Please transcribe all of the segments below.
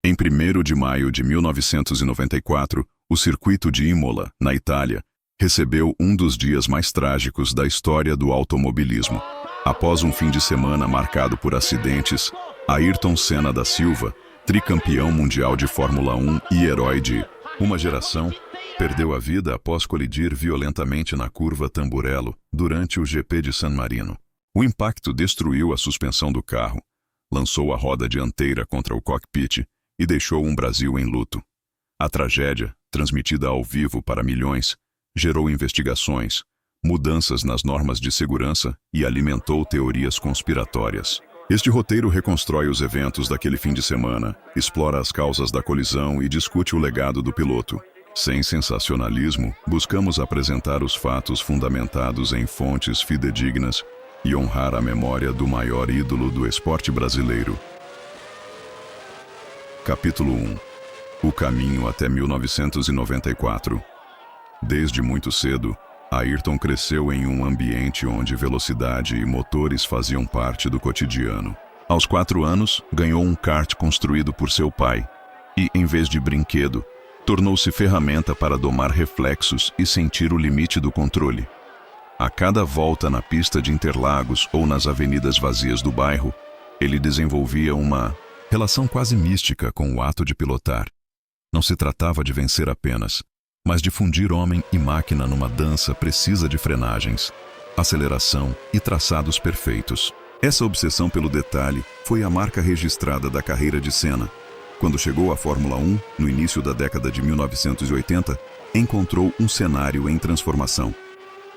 Em 1º de maio de 1994, o circuito de Imola, na Itália, recebeu um dos dias mais trágicos da história do automobilismo. Após um fim de semana marcado por acidentes, Ayrton Senna da Silva, tricampeão mundial de Fórmula 1 e herói de uma geração, perdeu a vida após colidir violentamente na curva Tamburello durante o GP de San Marino. O impacto destruiu a suspensão do carro, lançou a roda dianteira contra o cockpit e deixou um Brasil em luto. A tragédia, transmitida ao vivo para milhões, gerou investigações, mudanças nas normas de segurança e alimentou teorias conspiratórias. Este roteiro reconstrói os eventos daquele fim de semana, explora as causas da colisão e discute o legado do piloto. Sem sensacionalismo, buscamos apresentar os fatos fundamentados em fontes fidedignas e honrar a memória do maior ídolo do esporte brasileiro. Capítulo 1. O caminho até 1994. Desde muito cedo, Ayrton cresceu em um ambiente onde velocidade e motores faziam parte do cotidiano. Aos 4 anos, ganhou um kart construído por seu pai e, em vez de brinquedo, tornou-se ferramenta para domar reflexos e sentir o limite do controle. A cada volta na pista de Interlagos ou nas avenidas vazias do bairro, ele desenvolvia uma relação quase mística com o ato de pilotar. Não se tratava de vencer apenas, mas de fundir homem e máquina numa dança precisa de frenagens, aceleração e traçados perfeitos. Essa obsessão pelo detalhe foi a marca registrada da carreira de Senna. Quando chegou à Fórmula 1, no início da década de 1980, encontrou um cenário em transformação.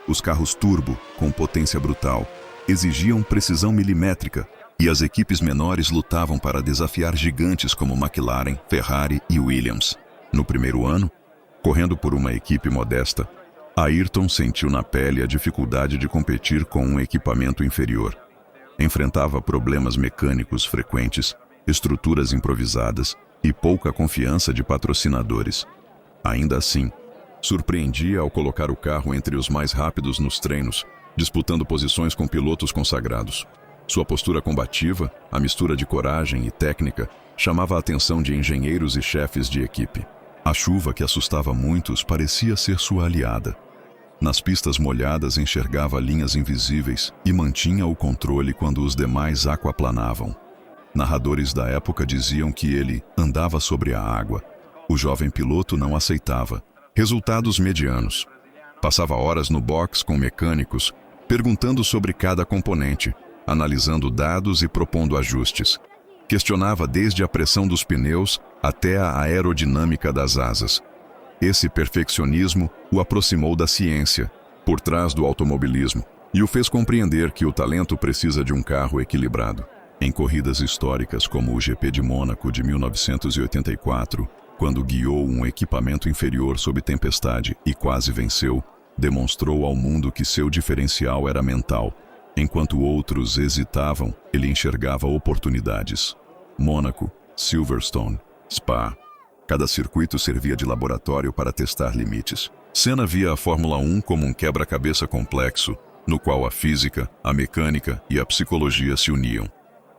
Os carros turbo, com potência brutal, exigiam precisão milimétrica, e as equipes menores lutavam para desafiar gigantes como McLaren, Ferrari e Williams. No primeiro ano, correndo por uma equipe modesta, Ayrton sentiu na pele a dificuldade de competir com um equipamento inferior. Enfrentava problemas mecânicos frequentes, estruturas improvisadas e pouca confiança de patrocinadores. Ainda assim, surpreendia ao colocar o carro entre os mais rápidos nos treinos, disputando posições com pilotos consagrados. Sua postura combativa, a mistura de coragem e técnica, chamava a atenção de engenheiros e chefes de equipe. A chuva que assustava muitos parecia ser sua aliada. Nas pistas molhadas enxergava linhas invisíveis e mantinha o controle quando os demais aquaplanavam. Narradores da época diziam que ele andava sobre a água. O jovem piloto não aceitava. Resultados medianos. Passava horas no box com mecânicos, perguntando sobre cada componente, analisando dados e propondo ajustes. Questionava desde a pressão dos pneus até a aerodinâmica das asas. Esse perfeccionismo o aproximou da ciência, por trás do automobilismo, e o fez compreender que o talento precisa de um carro equilibrado. Em corridas históricas como o GP de Mônaco de 1984, quando guiou um equipamento inferior sob tempestade e quase venceu, demonstrou ao mundo que seu diferencial era mental. Enquanto outros hesitavam, ele enxergava oportunidades. Mônaco, Silverstone, Spa. Cada circuito servia de laboratório para testar limites. Senna via a Fórmula 1 como um quebra-cabeça complexo, no qual a física, a mecânica e a psicologia se uniam.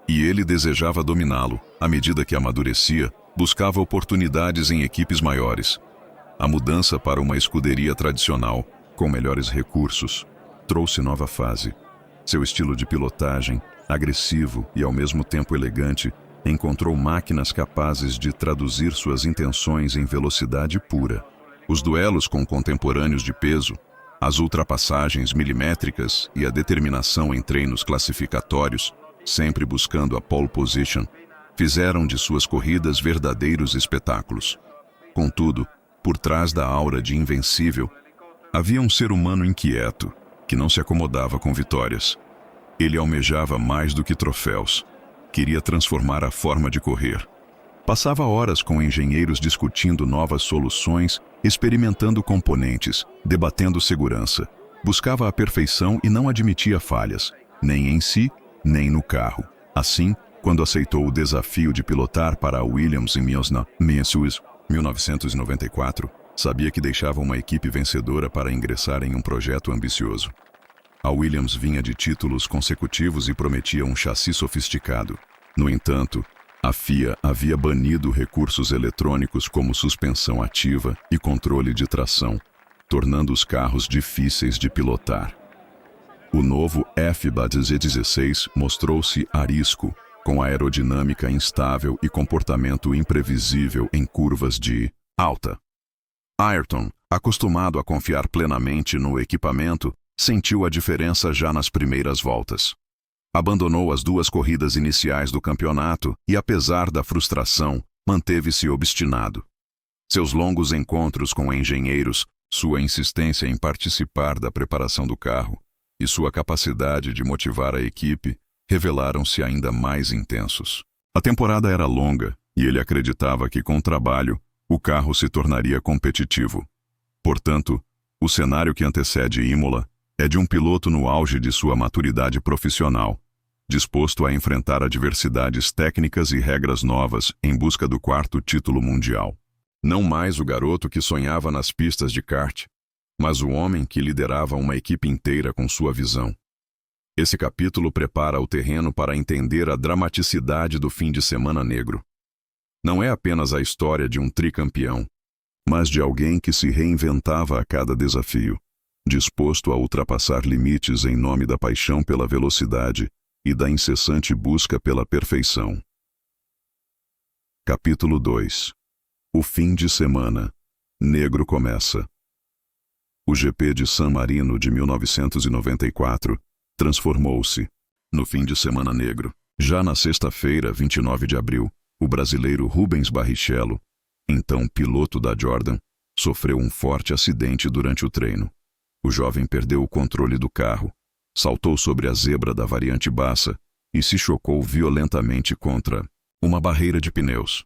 E ele desejava dominá-lo. À medida que amadurecia, buscava oportunidades em equipes maiores. A mudança para uma escuderia tradicional, com melhores recursos, trouxe nova fase. Seu estilo de pilotagem, agressivo e ao mesmo tempo elegante, encontrou máquinas capazes de traduzir suas intenções em velocidade pura. Os duelos com contemporâneos de peso, as ultrapassagens milimétricas e a determinação em treinos classificatórios, sempre buscando a pole position, fizeram de suas corridas verdadeiros espetáculos. Contudo, por trás da aura de invencível, havia um ser humano inquieto, que não se acomodava com vitórias. Ele almejava mais do que troféus. Queria transformar a forma de correr. Passava horas com engenheiros discutindo novas soluções, experimentando componentes, debatendo segurança. Buscava a perfeição e não admitia falhas, nem em si, nem no carro. Assim, quando aceitou o desafio de pilotar para a Williams em 1994, sabia que deixava uma equipe vencedora para ingressar em um projeto ambicioso. A Williams vinha de títulos consecutivos e prometia um chassi sofisticado. No entanto, A FIA havia banido recursos eletrônicos como suspensão ativa e controle de tração, tornando os carros difíceis de pilotar. O novo FBA-16 mostrou-se arisco, com aerodinâmica instável e comportamento imprevisível em curvas de alta. Ayrton, acostumado a confiar plenamente no equipamento, sentiu a diferença já nas primeiras voltas. Abandonou as 2 corridas iniciais do campeonato e, apesar da frustração, manteve-se obstinado. Seus longos encontros com engenheiros, sua insistência em participar da preparação do carro e sua capacidade de motivar a equipe revelaram-se ainda mais intensos. A temporada era longa e ele acreditava que, com trabalho, o carro se tornaria competitivo. Portanto, o cenário que antecede Imola é de um piloto no auge de sua maturidade profissional, disposto a enfrentar adversidades técnicas e regras novas em busca do 4º título mundial. Não mais o garoto que sonhava nas pistas de kart, mas o homem que liderava uma equipe inteira com sua visão. Esse capítulo prepara o terreno para entender a dramaticidade do fim de semana negro. Não é apenas a história de um tricampeão, mas de alguém que se reinventava a cada desafio, disposto a ultrapassar limites em nome da paixão pela velocidade e da incessante busca pela perfeição. Capítulo 2. O fim de semana negro começa. O GP de San Marino de 1994 transformou-se no fim de semana negro. Já na sexta-feira, 29 de abril, o brasileiro Rubens Barrichello, então piloto da Jordan, sofreu um forte acidente durante o treino. O jovem perdeu o controle do carro, saltou sobre a zebra da variante Bassa e se chocou violentamente contra uma barreira de pneus.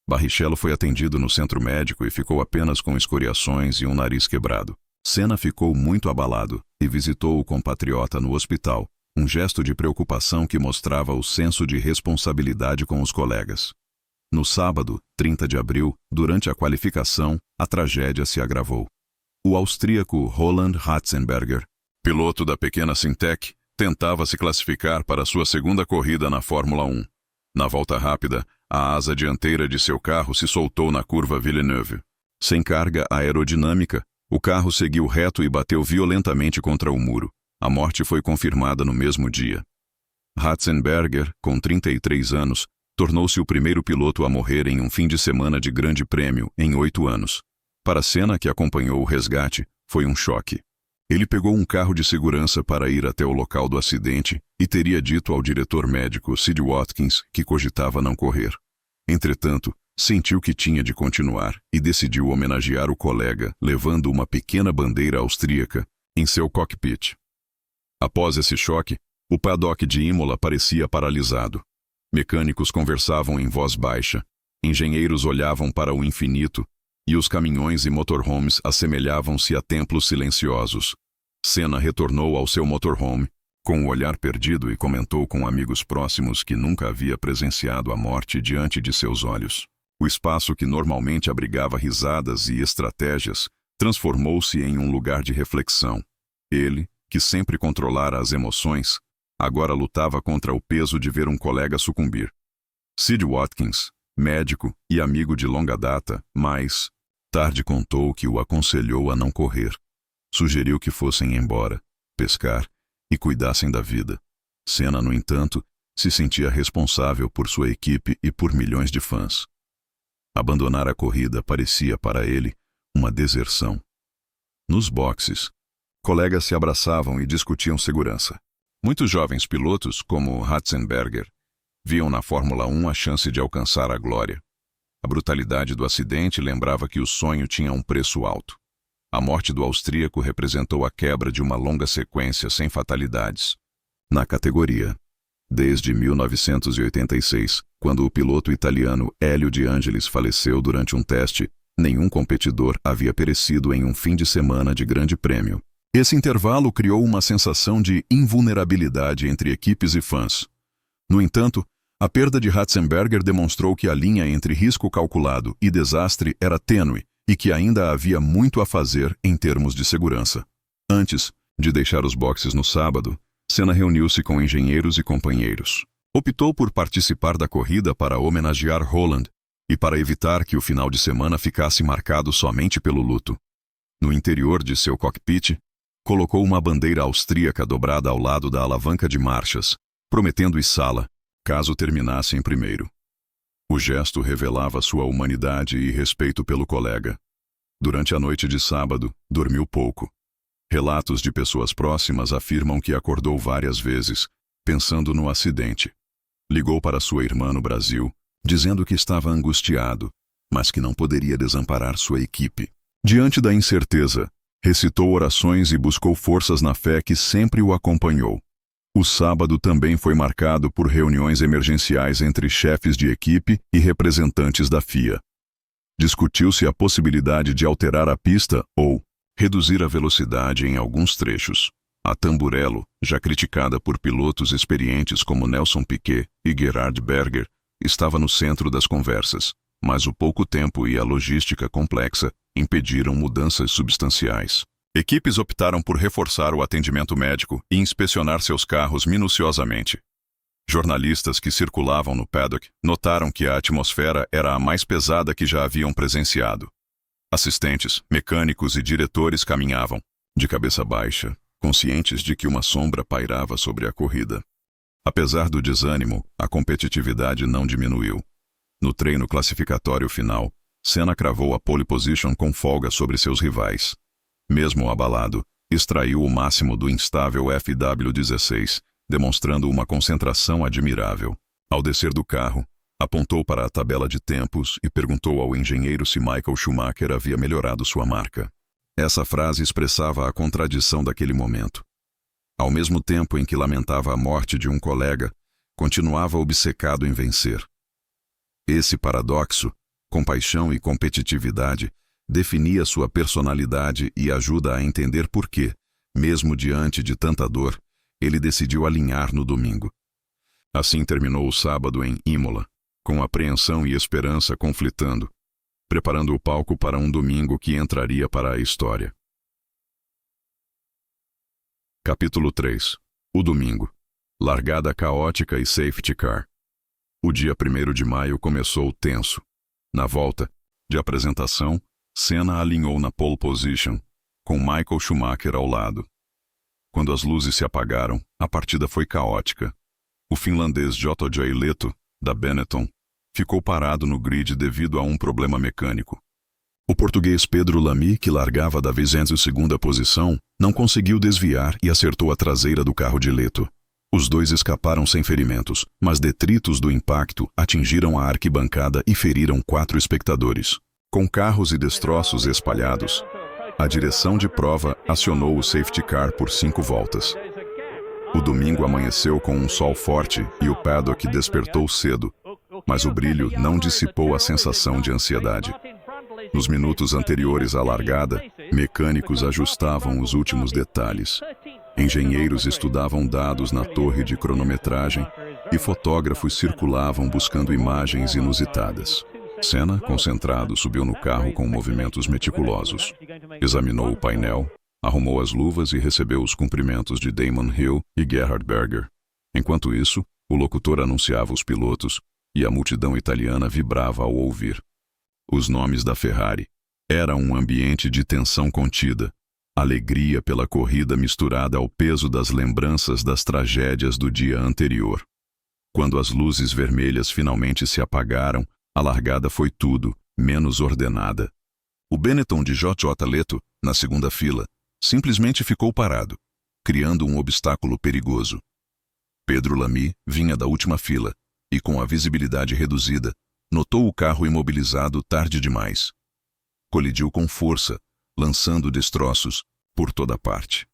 Barrichello foi atendido no centro médico e ficou apenas com escoriações e um nariz quebrado. Senna ficou muito abalado e visitou o compatriota no hospital, um gesto de preocupação que mostrava o senso de responsabilidade com os colegas. No sábado, 30 de abril, durante a qualificação, a tragédia se agravou. O austríaco Roland Ratzenberger, piloto da pequena Syntec, tentava se classificar para sua segunda corrida na Fórmula 1. Na volta rápida, a asa dianteira de seu carro se soltou na curva Villeneuve. Sem carga aerodinâmica, o carro seguiu reto e bateu violentamente contra o muro. A morte foi confirmada no mesmo dia. Ratzenberger, com 33 anos, tornou-se o primeiro piloto a morrer em um fim de semana de grande prêmio em 8 anos. Para Senna, que acompanhou o resgate, foi um choque. Ele pegou um carro de segurança para ir até o local do acidente e teria dito ao diretor médico Sid Watkins que cogitava não correr. Entretanto, sentiu que tinha de continuar e decidiu homenagear o colega levando uma pequena bandeira austríaca em seu cockpit. Após esse choque, o paddock de Imola parecia paralisado. Mecânicos conversavam em voz baixa, engenheiros olhavam para o infinito e os caminhões e motorhomes assemelhavam-se a templos silenciosos. Senna retornou ao seu motorhome, com o olhar perdido, e comentou com amigos próximos que nunca havia presenciado a morte diante de seus olhos. O espaço que normalmente abrigava risadas e estratégias transformou-se em um lugar de reflexão. Ele, que sempre controlara as emoções, agora lutava contra o peso de ver um colega sucumbir. Sid Watkins, médico e amigo de longa data, mais tarde contou que o aconselhou a não correr. Sugeriu que fossem embora, pescar e cuidassem da vida. Senna, no entanto, se sentia responsável por sua equipe e por milhões de fãs. Abandonar a corrida parecia para ele uma deserção. Nos boxes, colegas se abraçavam e discutiam segurança. Muitos jovens pilotos, como Ratzenberger, viam na Fórmula 1 a chance de alcançar a glória. A brutalidade do acidente lembrava que o sonho tinha um preço alto. A morte do austríaco representou a quebra de uma longa sequência sem fatalidades na categoria. Desde 1986, quando o piloto italiano Hélio De Angelis faleceu durante um teste, nenhum competidor havia perecido em um fim de semana de grande prêmio. Esse intervalo criou uma sensação de invulnerabilidade entre equipes e fãs. No entanto, a perda de Ratzenberger demonstrou que a linha entre risco calculado e desastre era tênue e que ainda havia muito a fazer em termos de segurança. Antes de deixar os boxes no sábado, Senna reuniu-se com engenheiros e companheiros. Optou por participar da corrida para homenagear Holland e para evitar que o final de semana ficasse marcado somente pelo luto. No interior de seu cockpit, colocou uma bandeira austríaca dobrada ao lado da alavanca de marchas, prometendo içá-la, caso terminasse em primeiro. O gesto revelava sua humanidade e respeito pelo colega. Durante a noite de sábado, dormiu pouco. Relatos de pessoas próximas afirmam que acordou várias vezes, pensando no acidente. Ligou para sua irmã no Brasil, dizendo que estava angustiado, mas que não poderia desamparar sua equipe. Diante da incerteza, recitou orações e buscou forças na fé que sempre o acompanhou. O sábado também foi marcado por reuniões emergenciais entre chefes de equipe e representantes da FIA. Discutiu-se a possibilidade de alterar a pista ou reduzir a velocidade em alguns trechos. A Tamburello, já criticada por pilotos experientes como Nelson Piquet e Gerhard Berger, estava no centro das conversas, mas o pouco tempo e a logística complexa impediram mudanças substanciais. Equipes optaram por reforçar o atendimento médico e inspecionar seus carros minuciosamente. Jornalistas que circulavam no paddock notaram que a atmosfera era a mais pesada que já haviam presenciado. Assistentes, mecânicos e diretores caminhavam, de cabeça baixa, conscientes de que uma sombra pairava sobre a corrida. Apesar do desânimo, a competitividade não diminuiu. No treino classificatório final, Senna cravou a pole position com folga sobre seus rivais. Mesmo abalado, extraiu o máximo do instável FW16, demonstrando uma concentração admirável. Ao descer do carro, apontou para a tabela de tempos e perguntou ao engenheiro se Michael Schumacher havia melhorado sua marca. Essa frase expressava a contradição daquele momento. Ao mesmo tempo em que lamentava a morte de um colega, continuava obcecado em vencer. Esse paradoxo, compaixão e competitividade, definia sua personalidade e ajuda a entender por que, mesmo diante de tanta dor, ele decidiu alinhar no domingo. Assim terminou o sábado em Imola, com apreensão e esperança conflitando, preparando o palco para um domingo que entraria para a história. Capítulo 3. O domingo. Largada caótica e safety car. O dia 1º de maio começou tenso. Na volta de apresentação, Senna alinhou na pole position, com Michael Schumacher ao lado. Quando as luzes se apagaram, a partida foi caótica. O finlandês J.J. Leto, da Benetton, ficou parado no grid devido a um problema mecânico. O português Pedro Lamy, que largava da 22ª posição, não conseguiu desviar e acertou a traseira do carro de Leto. Os dois escaparam sem ferimentos, mas detritos do impacto atingiram a arquibancada e feriram 4 espectadores. Com carros e destroços espalhados, a direção de prova acionou o safety car por 5 voltas. O domingo amanheceu com um sol forte e o paddock despertou cedo, mas o brilho não dissipou a sensação de ansiedade. Nos minutos anteriores à largada, mecânicos ajustavam os últimos detalhes. Engenheiros estudavam dados na torre de cronometragem e fotógrafos circulavam buscando imagens inusitadas. Senna, concentrado, subiu no carro com movimentos meticulosos. Examinou o painel, arrumou as luvas e recebeu os cumprimentos de Damon Hill e Gerhard Berger. Enquanto isso, o locutor anunciava os pilotos e a multidão italiana vibrava ao ouvir. Os nomes da Ferrari. Era um ambiente de tensão contida, alegria pela corrida misturada ao peso das lembranças das tragédias do dia anterior. Quando as luzes vermelhas finalmente se apagaram, a largada foi tudo, menos ordenada. O Benetton de J.J. Leto, na segunda fila, simplesmente ficou parado, criando um obstáculo perigoso. Pedro Lamy vinha da última fila e, com a visibilidade reduzida, notou o carro imobilizado tarde demais. Colidiu com força, lançando destroços por toda parte.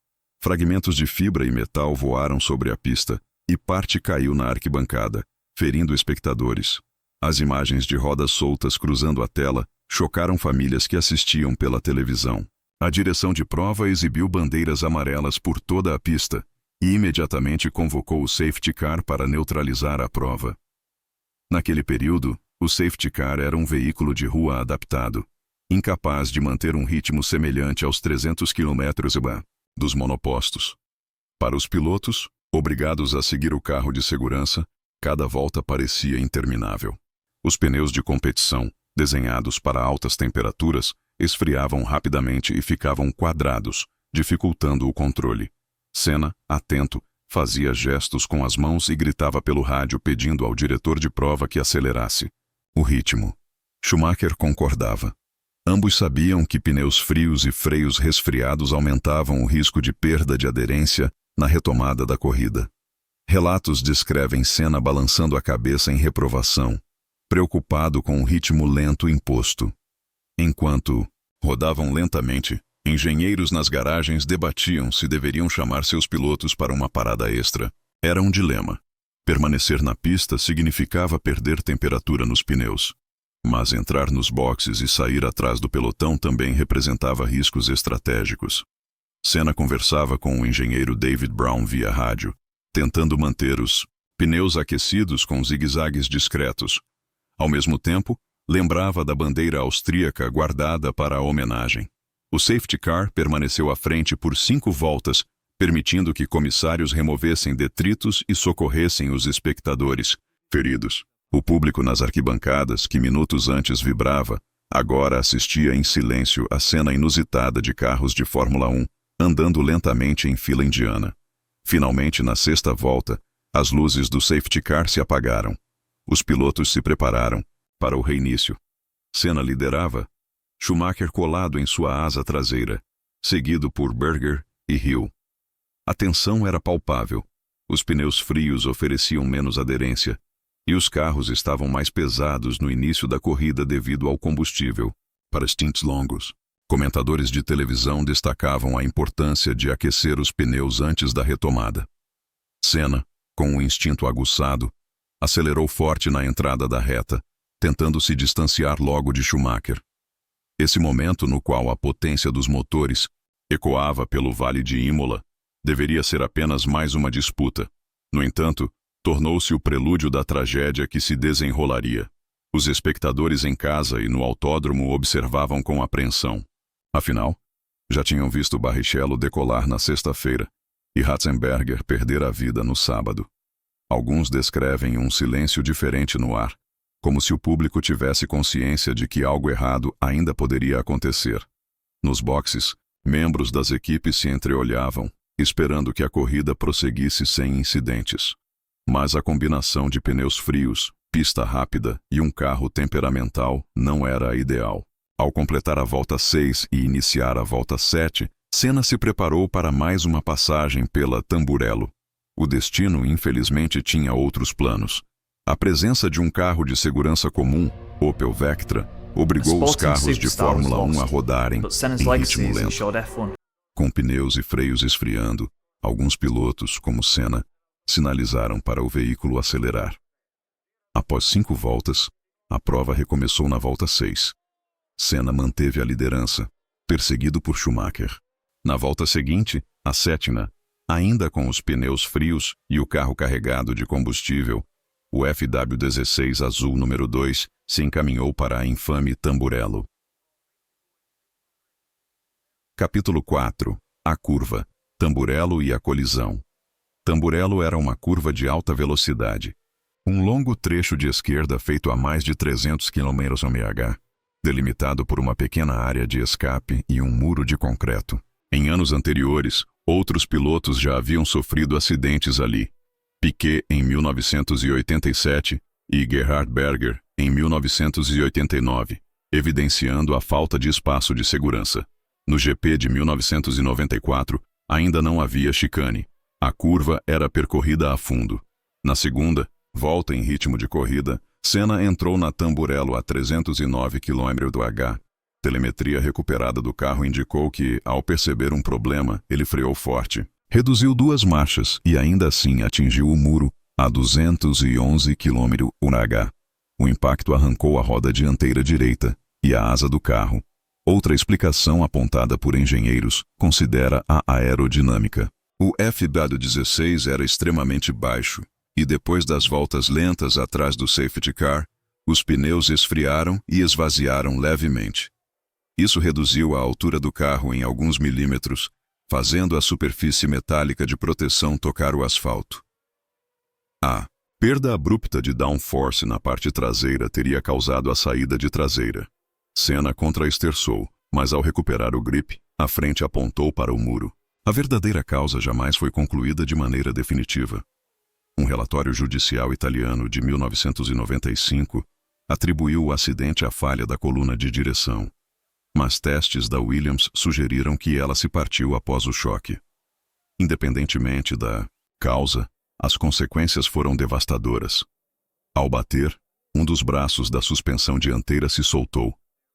Fragmentos de fibra e metal voaram sobre a pista e parte caiu na arquibancada, ferindo espectadores. As imagens de rodas soltas cruzando a tela chocaram famílias que assistiam pela televisão. A direção de prova exibiu bandeiras amarelas por toda a pista e imediatamente convocou o safety car para neutralizar a prova. Naquele período, o safety car era um veículo de rua adaptado, incapaz de manter um ritmo semelhante aos 300 km/h dos monopostos. Para os pilotos, obrigados a seguir o carro de segurança, Cada volta parecia interminável. Os pneus de competição, desenhados para altas temperaturas, esfriavam rapidamente e ficavam quadrados, dificultando o controle. Senna, atento, fazia gestos com as mãos e gritava pelo rádio pedindo ao diretor de prova que acelerasse. O ritmo. Schumacher concordava. Ambos sabiam que pneus frios e freios resfriados aumentavam o risco de perda de aderência na retomada da corrida. Relatos descrevem Senna balançando a cabeça em reprovação, preocupado com o ritmo lento imposto. Enquanto rodavam lentamente, engenheiros nas garagens debatiam se deveriam chamar seus pilotos para uma parada extra. Era um dilema. Permanecer na pista significava perder temperatura nos pneus. Mas entrar nos boxes e sair atrás do pelotão também representava riscos estratégicos. Senna conversava com o engenheiro David Brown via rádio, tentando manter os pneus aquecidos com zigue-zagues discretos. Ao mesmo tempo, lembrava da bandeira austríaca guardada para a homenagem. O safety car permaneceu à frente por 5 voltas, permitindo que comissários removessem detritos e socorressem os espectadores feridos. O público nas arquibancadas, que minutos antes vibrava, agora assistia em silêncio à cena inusitada de carros de Fórmula 1 andando lentamente em fila indiana. Finalmente, na 6ª volta, as luzes do safety car se apagaram. Os pilotos se prepararam para o reinício. Senna liderava, Schumacher colado em sua asa traseira, seguido por Berger e Hill. A tensão era palpável. Os pneus frios ofereciam menos aderência, e os carros estavam mais pesados no início da corrida devido ao combustível. Para stints longos, comentadores de televisão destacavam a importância de aquecer os pneus antes da retomada. Senna, com o instinto aguçado, acelerou forte na entrada da reta, tentando se distanciar logo de Schumacher. Esse momento no qual a potência dos motores ecoava pelo Vale de Imola deveria ser apenas mais uma disputa. No entanto, tornou-se o prelúdio da tragédia que se desenrolaria. Os espectadores em casa e no autódromo observavam com apreensão. Afinal, já tinham visto Barrichello decolar na sexta-feira e Ratzenberger perder a vida no sábado. Alguns descrevem um silêncio diferente no ar, como se o público tivesse consciência de que algo errado ainda poderia acontecer. Nos boxes, membros das equipes se entreolhavam, esperando que a corrida prosseguisse sem incidentes. Mas a combinação de pneus frios, pista rápida e um carro temperamental não era a ideal. Ao completar a volta 6 e iniciar a volta 7, Senna se preparou para mais uma passagem pela Tamburello. O destino, infelizmente, tinha outros planos. A presença de um carro de segurança comum, Opel Vectra, obrigou os carros de Fórmula 1 a rodarem em ritmo lento. Com pneus e freios esfriando, alguns pilotos, como Senna, sinalizaram para o veículo acelerar. Após 5 voltas, a prova recomeçou na volta 6. Senna manteve a liderança, perseguido por Schumacher. Na volta seguinte, a 7ª, ainda com os pneus frios e o carro carregado de combustível, o FW16 azul número 2 se encaminhou para a infame Tamburello. Capítulo 4. A curva, Tamburello e a colisão. Tamburello era uma curva de alta velocidade. Um longo trecho de esquerda feito a mais de 300 km/h, delimitado por uma pequena área de escape e um muro de concreto. Em anos anteriores, outros pilotos já haviam sofrido acidentes ali. Piquet em 1987 e Gerhard Berger em 1989, evidenciando a falta de espaço de segurança. No GP de 1994, ainda não havia chicane. A curva era percorrida a fundo. Na segunda volta em ritmo de corrida, Senna entrou na Tamburello a 309 km/h. Telemetria recuperada do carro indicou que, ao perceber um problema, ele freou forte. Reduziu 2 marchas e ainda assim atingiu o muro a 211 km/h. O impacto arrancou a roda dianteira direita e a asa do carro. Outra explicação apontada por engenheiros considera a aerodinâmica. O FW16 era extremamente baixo, e depois das voltas lentas atrás do safety car, os pneus esfriaram e esvaziaram levemente. Isso reduziu a altura do carro em alguns milímetros, fazendo a superfície metálica de proteção tocar o asfalto. A Perda abrupta de downforce na parte traseira teria causado a saída de traseira. Senna contra-esterçou, mas ao recuperar o grip, a frente apontou para o muro. A verdadeira causa jamais foi concluída de maneira definitiva. Um relatório judicial italiano de 1995 atribuiu o acidente à falha da coluna de direção, mas testes da Williams sugeriram que ela se partiu após o choque. Independentemente da causa, as consequências foram devastadoras. Ao bater, um dos braços da suspensão dianteira se soltou,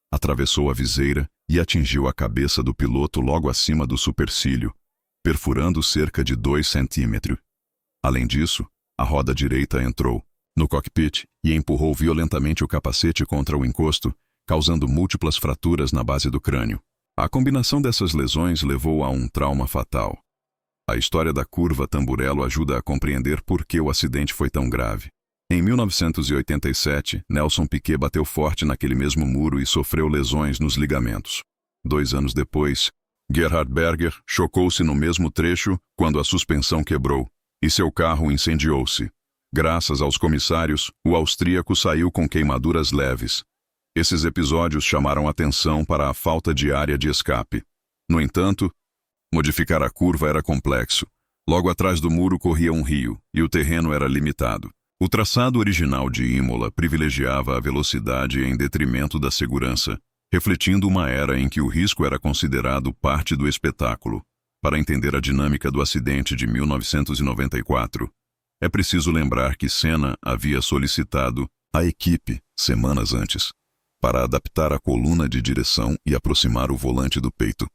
atravessou a viseira e atingiu a cabeça do piloto logo acima do supercílio, perfurando cerca de 2 centímetros. Além disso, a roda direita entrou no cockpit e empurrou violentamente o capacete contra o encosto, causando múltiplas fraturas na base do crânio. A combinação dessas lesões levou a um trauma fatal. A história da curva Tamburello ajuda a compreender por que o acidente foi tão grave. Em 1987, Nelson Piquet bateu forte naquele mesmo muro e sofreu lesões nos ligamentos. 2 anos depois, Gerhard Berger chocou-se no mesmo trecho quando a suspensão quebrou e seu carro incendiou-se. Graças aos comissários, o austríaco saiu com queimaduras leves. Esses episódios chamaram atenção para a falta de área de escape. No entanto, modificar a curva era complexo. Logo atrás do muro corria um rio, e o terreno era limitado. O traçado original de Imola privilegiava a velocidade em detrimento da segurança, refletindo uma era em que o risco era considerado parte do espetáculo. Para entender a dinâmica do acidente de 1994, é preciso lembrar que Senna havia solicitado a equipe, semanas antes, para adaptar a coluna de direção e aproximar o volante do peito.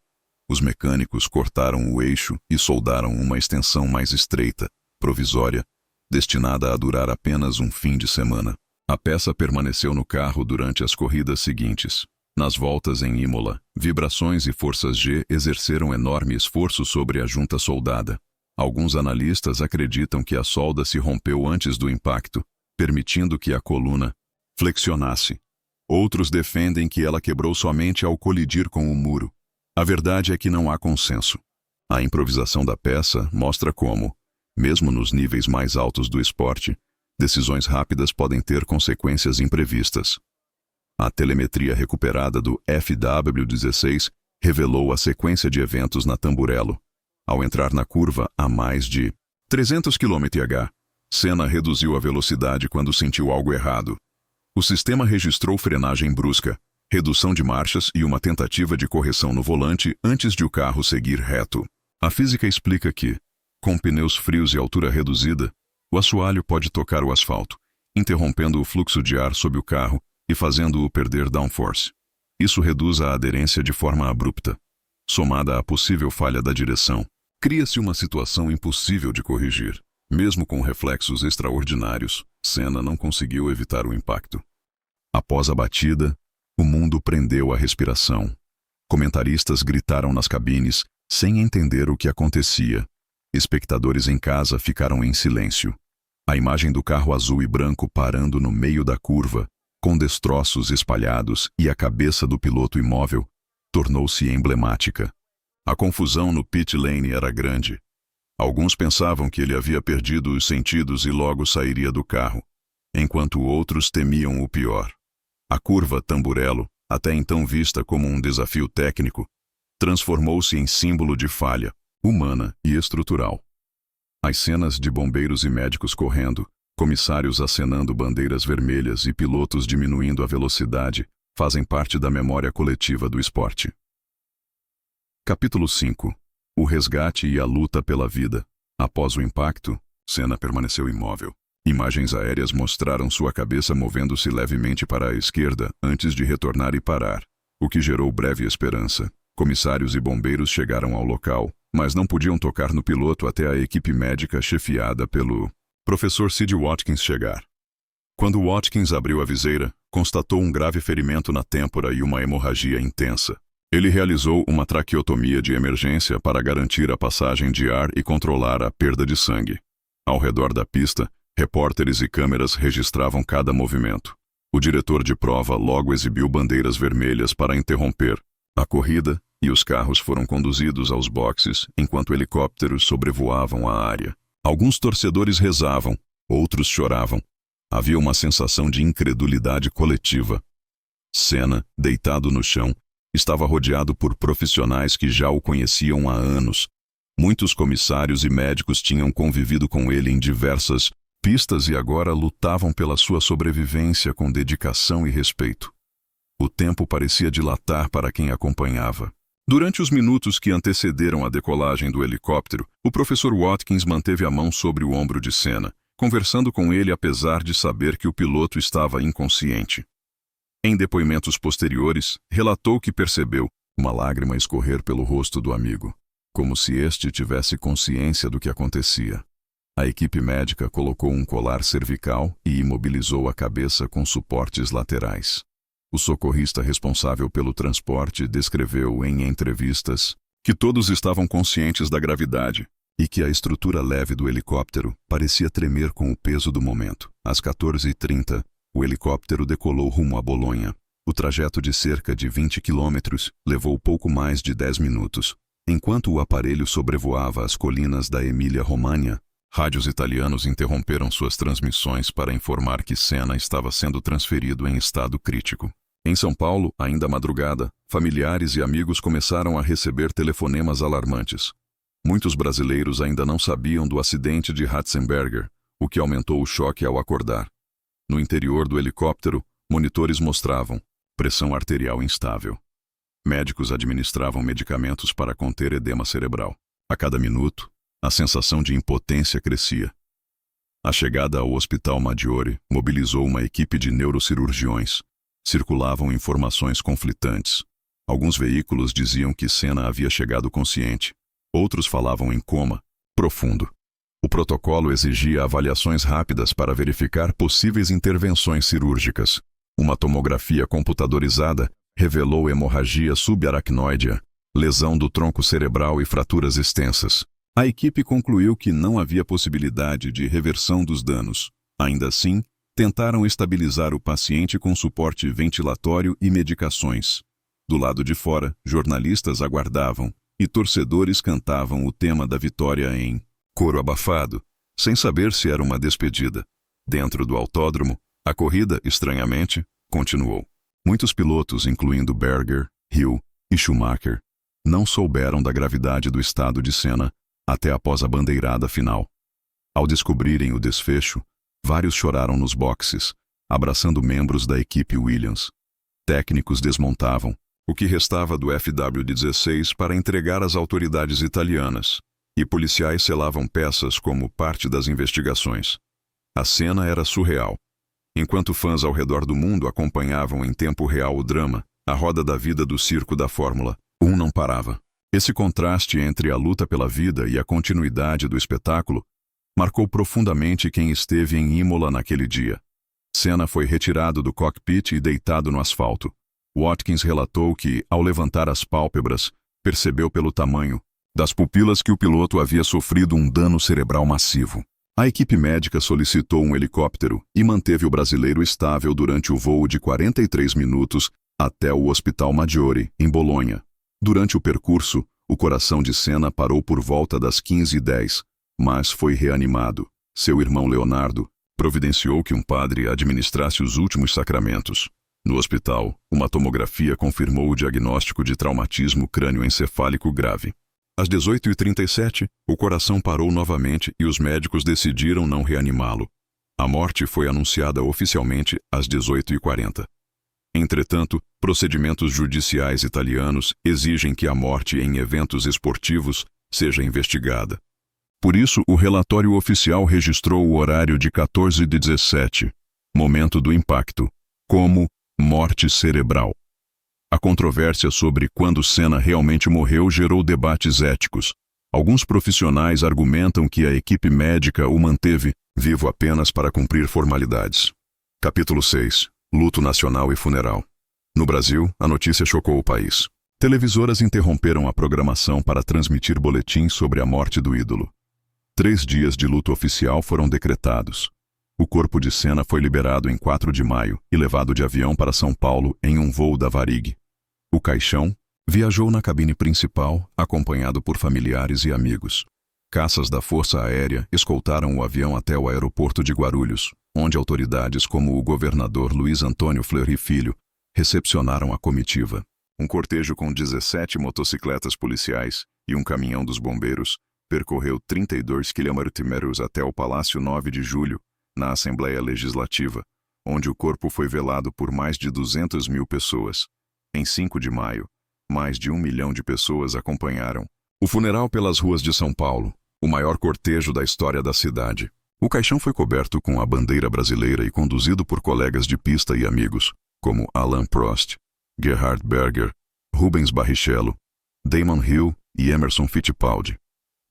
Os mecânicos cortaram o eixo e soldaram uma extensão mais estreita, provisória, destinada a durar apenas um fim de semana. A peça permaneceu no carro durante as corridas seguintes. Nas voltas em Imola, vibrações e forças G exerceram enorme esforço sobre a junta soldada. Alguns analistas acreditam que a solda se rompeu antes do impacto, permitindo que a coluna flexionasse. Outros defendem que ela quebrou somente ao colidir com o muro. A verdade é que não há consenso. A improvisação da peça mostra como, mesmo nos níveis mais altos do esporte, decisões rápidas podem ter consequências imprevistas. A telemetria recuperada do FW16 revelou a sequência de eventos na Tamburello. Ao entrar na curva a mais de 300 km/h, Senna reduziu a velocidade quando sentiu algo errado. O sistema registrou frenagem brusca, redução de marchas e uma tentativa de correção no volante antes de o carro seguir reto. A física explica que, com pneus frios e altura reduzida, o assoalho pode tocar o asfalto, interrompendo o fluxo de ar sob o carro e fazendo-o perder downforce. Isso reduz a aderência de forma abrupta. Somada à possível falha da direção, cria-se uma situação impossível de corrigir. Mesmo com reflexos extraordinários, Senna não conseguiu evitar o impacto. Após a batida, o mundo prendeu a respiração. Comentaristas gritaram nas cabines, sem entender o que acontecia. Espectadores em casa ficaram em silêncio. A imagem do carro azul e branco parando no meio da curva, com destroços espalhados e a cabeça do piloto imóvel, tornou-se emblemática. A confusão no pit lane era grande. Alguns pensavam que ele havia perdido os sentidos e logo sairia do carro, enquanto outros temiam o pior. A curva Tamburello, até então vista como um desafio técnico, transformou-se em símbolo de falha, humana e estrutural. As cenas de bombeiros e médicos correndo, comissários acenando bandeiras vermelhas e pilotos diminuindo a velocidade fazem parte da memória coletiva do esporte. Capítulo 5. O resgate e a luta pela vida. Após o impacto, Senna permaneceu imóvel. Imagens aéreas mostraram sua cabeça movendo-se levemente para a esquerda antes de retornar e parar, o que gerou breve esperança. Comissários e bombeiros chegaram ao local, mas não podiam tocar no piloto até a equipe médica chefiada pelo professor Sid Watkins chegar. Quando Watkins abriu a viseira, constatou um grave ferimento na têmpora e uma hemorragia intensa. Ele realizou uma traqueotomia de emergência para garantir a passagem de ar e controlar a perda de sangue. Ao redor da pista, repórteres e câmeras registravam cada movimento. O diretor de prova logo exibiu bandeiras vermelhas para interromper a corrida e os carros foram conduzidos aos boxes enquanto helicópteros sobrevoavam a área. Alguns torcedores rezavam, Outros choravam. Havia uma sensação de incredulidade coletiva. Senna, deitado no chão, estava rodeado por profissionais que já o conheciam há anos. Muitos comissários e médicos tinham convivido com ele em diversas pistas e agora lutavam pela sua sobrevivência com dedicação e respeito. O tempo parecia dilatar para quem acompanhava. Durante os minutos que antecederam a decolagem do helicóptero, o professor Watkins manteve a mão sobre o ombro de Senna, conversando com ele apesar de saber que o piloto estava inconsciente. Em depoimentos posteriores, relatou que percebeu uma lágrima escorrer pelo rosto do amigo, como se este tivesse consciência do que acontecia. A equipe médica colocou um colar cervical e imobilizou a cabeça com suportes laterais. O socorrista responsável pelo transporte descreveu em entrevistas que todos estavam conscientes da gravidade e que a estrutura leve do helicóptero parecia tremer com o peso do momento. Às 14h30, o helicóptero decolou rumo a Bolonha. O trajeto de cerca de 20 quilômetros levou pouco mais de 10 minutos. Enquanto o aparelho sobrevoava as colinas da Emília-Romagna, rádios italianos interromperam suas transmissões para informar que Senna estava sendo transferido em estado crítico. Em São Paulo, ainda à madrugada, familiares e amigos começaram a receber telefonemas alarmantes. Muitos brasileiros ainda não sabiam do acidente de Ratzenberger, o que aumentou o choque ao acordar. No interior do helicóptero, monitores mostravam pressão arterial instável. Médicos administravam medicamentos para conter edema cerebral. A cada minuto, a sensação de impotência crescia. A chegada ao Hospital Maggiore mobilizou uma equipe de neurocirurgiões. Circulavam informações conflitantes. Alguns veículos diziam que Senna havia chegado consciente. Outros falavam em coma profundo. O protocolo exigia avaliações rápidas para verificar possíveis intervenções cirúrgicas. Uma tomografia computadorizada revelou hemorragia subaracnoidea, lesão do tronco cerebral e fraturas extensas. A equipe concluiu que não havia possibilidade de reversão dos danos. Ainda assim, tentaram estabilizar o paciente com suporte ventilatório e medicações. Do lado de fora, jornalistas aguardavam e torcedores cantavam o tema da vitória em coro abafado, sem saber se era uma despedida. Dentro do autódromo, a corrida, estranhamente, continuou. Muitos pilotos, incluindo Berger, Hill e Schumacher, não souberam da gravidade do estado de Senna até após a bandeirada final. Ao descobrirem o desfecho, vários choraram nos boxes, abraçando membros da equipe Williams. Técnicos desmontavam o que restava do FW-16 para entregar às autoridades italianas, e policiais selavam peças como parte das investigações. A cena era surreal. Enquanto fãs ao redor do mundo acompanhavam em tempo real o drama, a roda da vida do circo da Fórmula 1 não parava. Esse contraste entre a luta pela vida e a continuidade do espetáculo marcou profundamente quem esteve em Imola naquele dia. Senna foi retirado do cockpit e deitado no asfalto. Watkins relatou que, ao levantar as pálpebras, percebeu pelo tamanho das pupilas que o piloto havia sofrido um dano cerebral massivo. A equipe médica solicitou um helicóptero e manteve o brasileiro estável durante o voo de 43 minutos até o Hospital Maggiore, em Bolonha. Durante o percurso, o coração de Senna parou por volta das 15h10, mas foi reanimado. Seu irmão Leonardo providenciou que um padre administrasse os últimos sacramentos. No hospital, uma tomografia confirmou o diagnóstico de traumatismo crânioencefálico grave. Às 18h37, o coração parou novamente e os médicos decidiram não reanimá-lo. A morte foi anunciada oficialmente às 18h40. Entretanto, procedimentos judiciais italianos exigem que a morte em eventos esportivos seja investigada. Por isso, o relatório oficial registrou o horário de 14h17, momento do impacto, como morte cerebral. A controvérsia sobre quando Senna realmente morreu gerou debates éticos. Alguns profissionais argumentam que a equipe médica o manteve vivo apenas para cumprir formalidades. Capítulo 6. Luto nacional e funeral. No Brasil, a notícia chocou o país. Televisoras interromperam a programação para transmitir boletins sobre a morte do ídolo. 3 dias de luto oficial foram decretados. O corpo de Senna foi liberado em 4 de maio e levado de avião para São Paulo em um voo da Varig. O caixão viajou na cabine principal, acompanhado por familiares e amigos. Caças da Força Aérea escoltaram o avião até o aeroporto de Guarulhos, onde autoridades como o governador Luiz Antônio Fleury Filho recepcionaram a comitiva. Um cortejo com 17 motocicletas policiais e um caminhão dos bombeiros percorreu 32 quilômetros até o Palácio 9 de Julho, na Assembleia Legislativa, onde o corpo foi velado por mais de 200 mil pessoas. Em 5 de maio, mais de 1 milhão de pessoas acompanharam o funeral pelas ruas de São Paulo, o maior cortejo da história da cidade. O caixão foi coberto com a bandeira brasileira e conduzido por colegas de pista e amigos, como Alain Prost, Gerhard Berger, Rubens Barrichello, Damon Hill e Emerson Fittipaldi.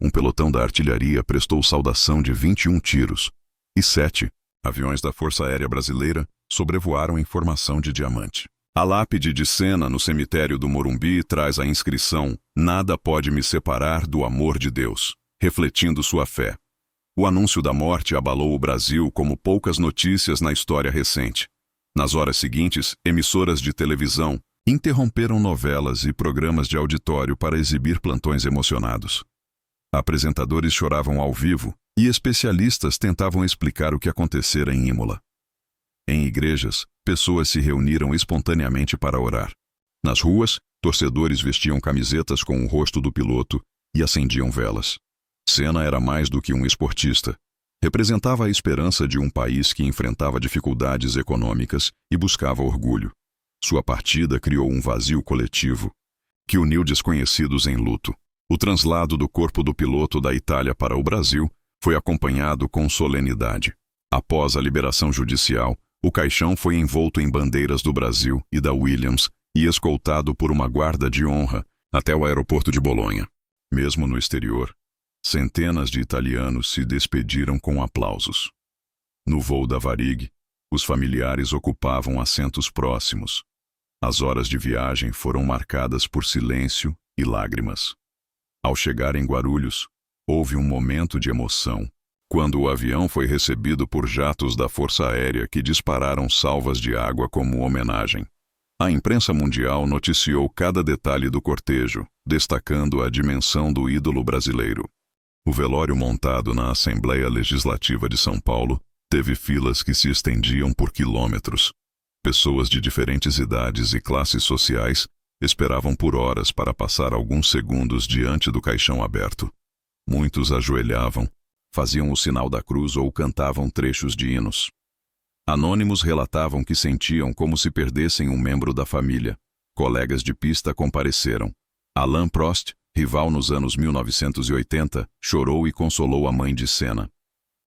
Um pelotão da artilharia prestou saudação de 21 tiros, e 7 aviões da Força Aérea Brasileira sobrevoaram em formação de diamante. A lápide de Senna no cemitério do Morumbi traz a inscrição "Nada pode me separar do amor de Deus", refletindo sua fé. O anúncio da morte abalou o Brasil como poucas notícias na história recente. Nas horas seguintes, emissoras de televisão interromperam novelas e programas de auditório para exibir plantões emocionados. Apresentadores choravam ao vivo e especialistas tentavam explicar o que acontecera em Imola. Em igrejas, pessoas se reuniram espontaneamente para orar. Nas ruas, torcedores vestiam camisetas com o rosto do piloto e acendiam velas. Senna era mais do que um esportista. Representava a esperança de um país que enfrentava dificuldades econômicas e buscava orgulho. Sua partida criou um vazio coletivo que uniu desconhecidos em luto. O translado do corpo do piloto da Itália para o Brasil foi acompanhado com solenidade. Após a liberação judicial, o caixão foi envolto em bandeiras do Brasil e da Williams e escoltado por uma guarda de honra até o aeroporto de Bolonha. Mesmo no exterior, centenas de italianos se despediram com aplausos. No voo da Varig, os familiares ocupavam assentos próximos. As horas de viagem foram marcadas por silêncio e lágrimas. Ao chegar em Guarulhos, houve um momento de emoção, quando o avião foi recebido por jatos da Força Aérea que dispararam salvas de água como homenagem. A imprensa mundial noticiou cada detalhe do cortejo, destacando a dimensão do ídolo brasileiro. O velório montado na Assembleia Legislativa de São Paulo teve filas que se estendiam por quilômetros. Pessoas de diferentes idades e classes sociais esperavam por horas para passar alguns segundos diante do caixão aberto. Muitos ajoelhavam, faziam o sinal da cruz ou cantavam trechos de hinos. Anônimos relatavam que sentiam como se perdessem um membro da família. Colegas de pista compareceram. Alain Prost, rival nos anos 1980, chorou e consolou a mãe de Senna.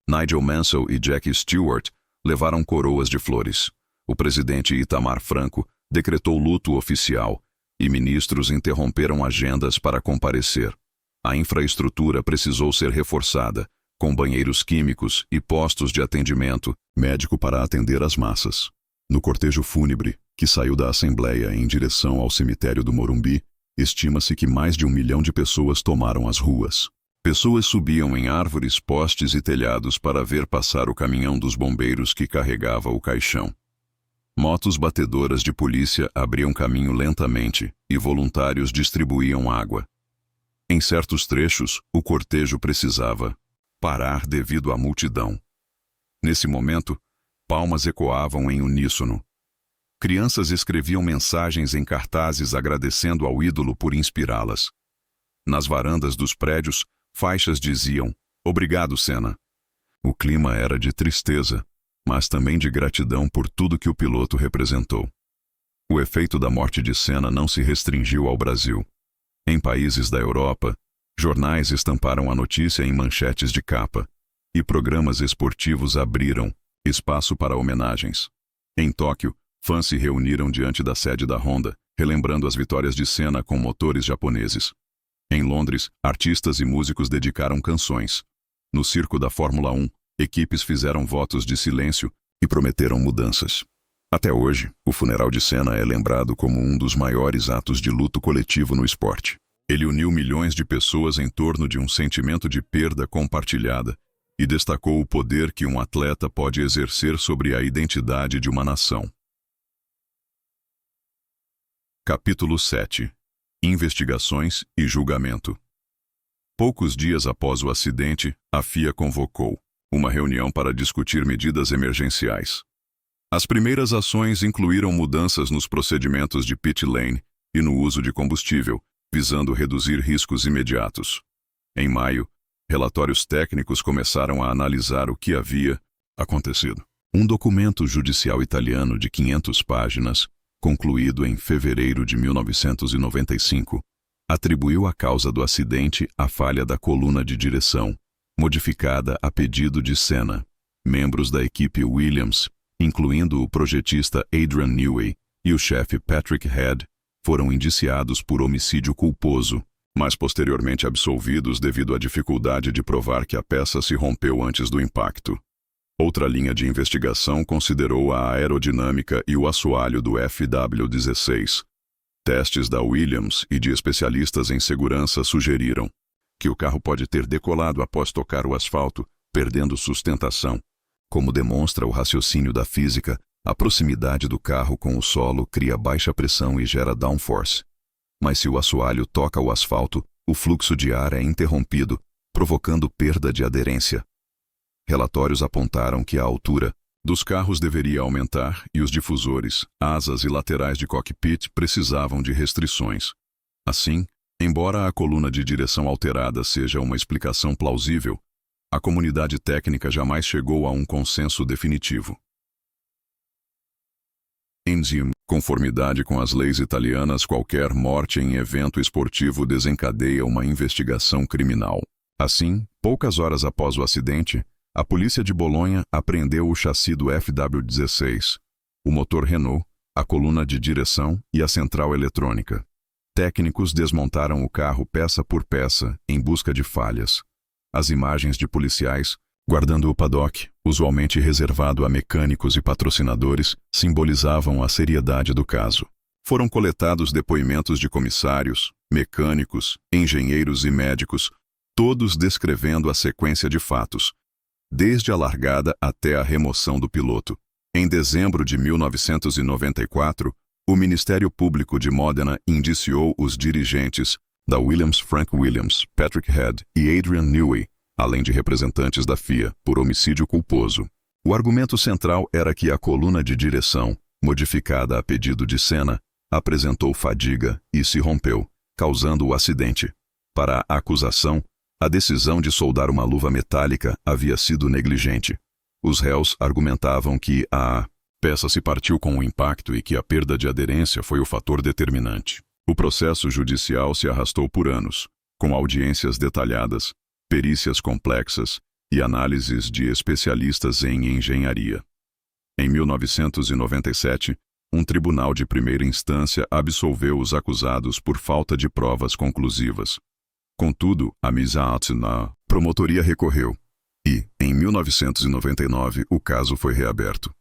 Nigel Mansell e Jackie Stewart levaram coroas de flores. O presidente Itamar Franco decretou luto oficial e ministros interromperam agendas para comparecer. A infraestrutura precisou ser reforçada, com banheiros químicos e postos de atendimento médico para atender as massas. No cortejo fúnebre, que saiu da Assembleia em direção ao cemitério do Morumbi, estima-se que mais de 1 milhão de pessoas tomaram as ruas. Pessoas subiam em árvores, postes e telhados para ver passar o caminhão dos bombeiros que carregava o caixão. Motos batedoras de polícia abriam caminho lentamente e voluntários distribuíam água. Em certos trechos, o cortejo precisava parar devido à multidão. Nesse momento, palmas ecoavam em uníssono. Crianças escreviam mensagens em cartazes agradecendo ao ídolo por inspirá-las. Nas varandas dos prédios, faixas diziam: "Obrigado, Senna". O clima era de tristeza, mas também de gratidão por tudo que o piloto representou. O efeito da morte de Senna não se restringiu ao Brasil. Em países da Europa, jornais estamparam a notícia em manchetes de capa, e programas esportivos abriram espaço para homenagens. Em Tóquio, fãs se reuniram diante da sede da Honda, relembrando as vitórias de Senna com motores japoneses. Em Londres, artistas e músicos dedicaram canções. No circo da Fórmula 1, equipes fizeram votos de silêncio e prometeram mudanças. Até hoje, o funeral de Senna é lembrado como um dos maiores atos de luto coletivo no esporte. Ele uniu milhões de pessoas em torno de um sentimento de perda compartilhada e destacou o poder que um atleta pode exercer sobre a identidade de uma nação. Capítulo 7. Investigações e julgamento. Poucos dias após o acidente, a FIA convocou uma reunião para discutir medidas emergenciais. As primeiras ações incluíram mudanças nos procedimentos de pit lane e no uso de combustível, visando reduzir riscos imediatos. Em maio, relatórios técnicos começaram a analisar o que havia acontecido. Um documento judicial italiano de 500 páginas, concluído em fevereiro de 1995, atribuiu a causa do acidente à falha da coluna de direção, modificada a pedido de Senna. Membros da equipe Williams, incluindo o projetista Adrian Newey e o chefe Patrick Head, foram indiciados por homicídio culposo, mas posteriormente absolvidos devido à dificuldade de provar que a peça se rompeu antes do impacto. Outra linha de investigação considerou a aerodinâmica e o assoalho do FW16. Testes da Williams e de especialistas em segurança sugeriram que o carro pode ter decolado após tocar o asfalto, perdendo sustentação. Como demonstra o raciocínio da física, a proximidade do carro com o solo cria baixa pressão e gera downforce. Mas se o assoalho toca o asfalto, o fluxo de ar é interrompido, provocando perda de aderência. Relatórios apontaram que a altura dos carros deveria aumentar e os difusores, asas e laterais de cockpit precisavam de restrições. Assim, embora a coluna de direção alterada seja uma explicação plausível, a comunidade técnica jamais chegou a um consenso definitivo. Em conformidade com as leis italianas, qualquer morte em evento esportivo desencadeia uma investigação criminal. Assim, poucas horas após o acidente, a polícia de Bolonha apreendeu o chassi do FW16, o motor Renault, a coluna de direção e a central eletrônica. Técnicos desmontaram o carro peça por peça em busca de falhas. As imagens de policiais, guardando o paddock, usualmente reservado a mecânicos e patrocinadores, simbolizavam a seriedade do caso. Foram coletados depoimentos de comissários, mecânicos, engenheiros e médicos, todos descrevendo a sequência de fatos, desde a largada até a remoção do piloto. Em dezembro de 1994, o Ministério Público de Modena indiciou os dirigentes da Williams, Frank Williams, Patrick Head e Adrian Newey, além de representantes da FIA, por homicídio culposo. O argumento central era que a coluna de direção, modificada a pedido de Senna, apresentou fadiga e se rompeu, causando o acidente. Para a acusação, a decisão de soldar uma luva metálica havia sido negligente. Os réus argumentavam que a peça se partiu com o impacto e que a perda de aderência foi o fator determinante. O processo judicial se arrastou por anos, com audiências detalhadas, perícias complexas e análises de especialistas em engenharia. Em 1997, um tribunal de primeira instância absolveu os acusados por falta de provas conclusivas. Contudo, a Misat na promotoria recorreu e, em 1999, o caso foi reaberto.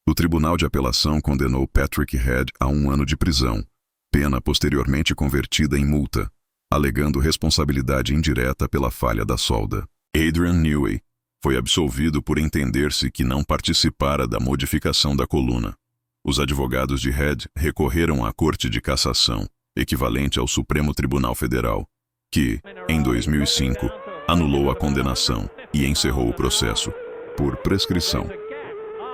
O Tribunal de Apelação condenou Patrick Head a 1 ano de prisão, pena posteriormente convertida em multa, alegando responsabilidade indireta pela falha da solda. Adrian Newey foi absolvido por entender-se que não participara da modificação da coluna. Os advogados de Head recorreram à Corte de Cassação, equivalente ao Supremo Tribunal Federal, que, em 2005, anulou a condenação e encerrou o processo, por prescrição.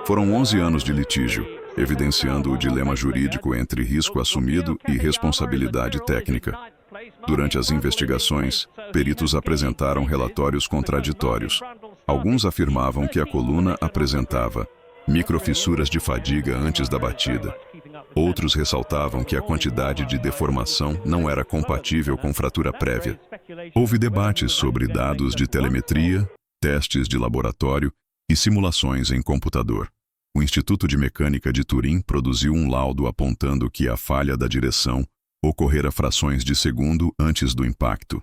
Foram 11 anos de litígio, evidenciando o dilema jurídico entre risco assumido e responsabilidade técnica. Durante as investigações, peritos apresentaram relatórios contraditórios. Alguns afirmavam que a coluna apresentava microfissuras de fadiga antes da batida. Outros ressaltavam que a quantidade de deformação não era compatível com fratura prévia. Houve debates sobre dados de telemetria, testes de laboratório e simulações em computador. O Instituto de Mecânica de Turim produziu um laudo apontando que a falha da direção ocorrera frações de segundo antes do impacto.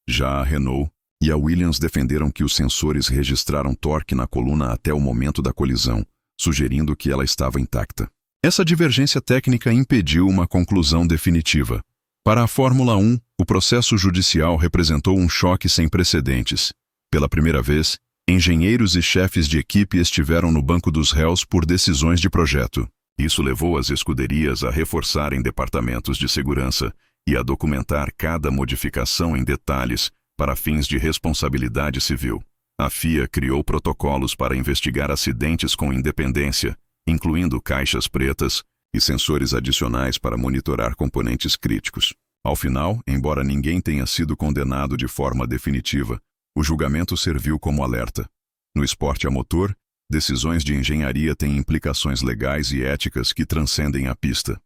Já a Renault e a Williams defenderam que os sensores registraram torque na coluna até o momento da colisão, sugerindo que ela estava intacta. Essa divergência técnica impediu uma conclusão definitiva. Para a Fórmula 1, o processo judicial representou um choque sem precedentes. Pela primeira vez, engenheiros e chefes de equipe estiveram no banco dos réus por decisões de projeto. Isso levou as escuderias a reforçarem departamentos de segurança e a documentar cada modificação em detalhes, para fins de responsabilidade civil. A FIA criou protocolos para investigar acidentes com independência, incluindo caixas pretas e sensores adicionais para monitorar componentes críticos. Ao final, embora ninguém tenha sido condenado de forma definitiva, o julgamento serviu como alerta. No esporte a motor, decisões de engenharia têm implicações legais e éticas que transcendem a pista.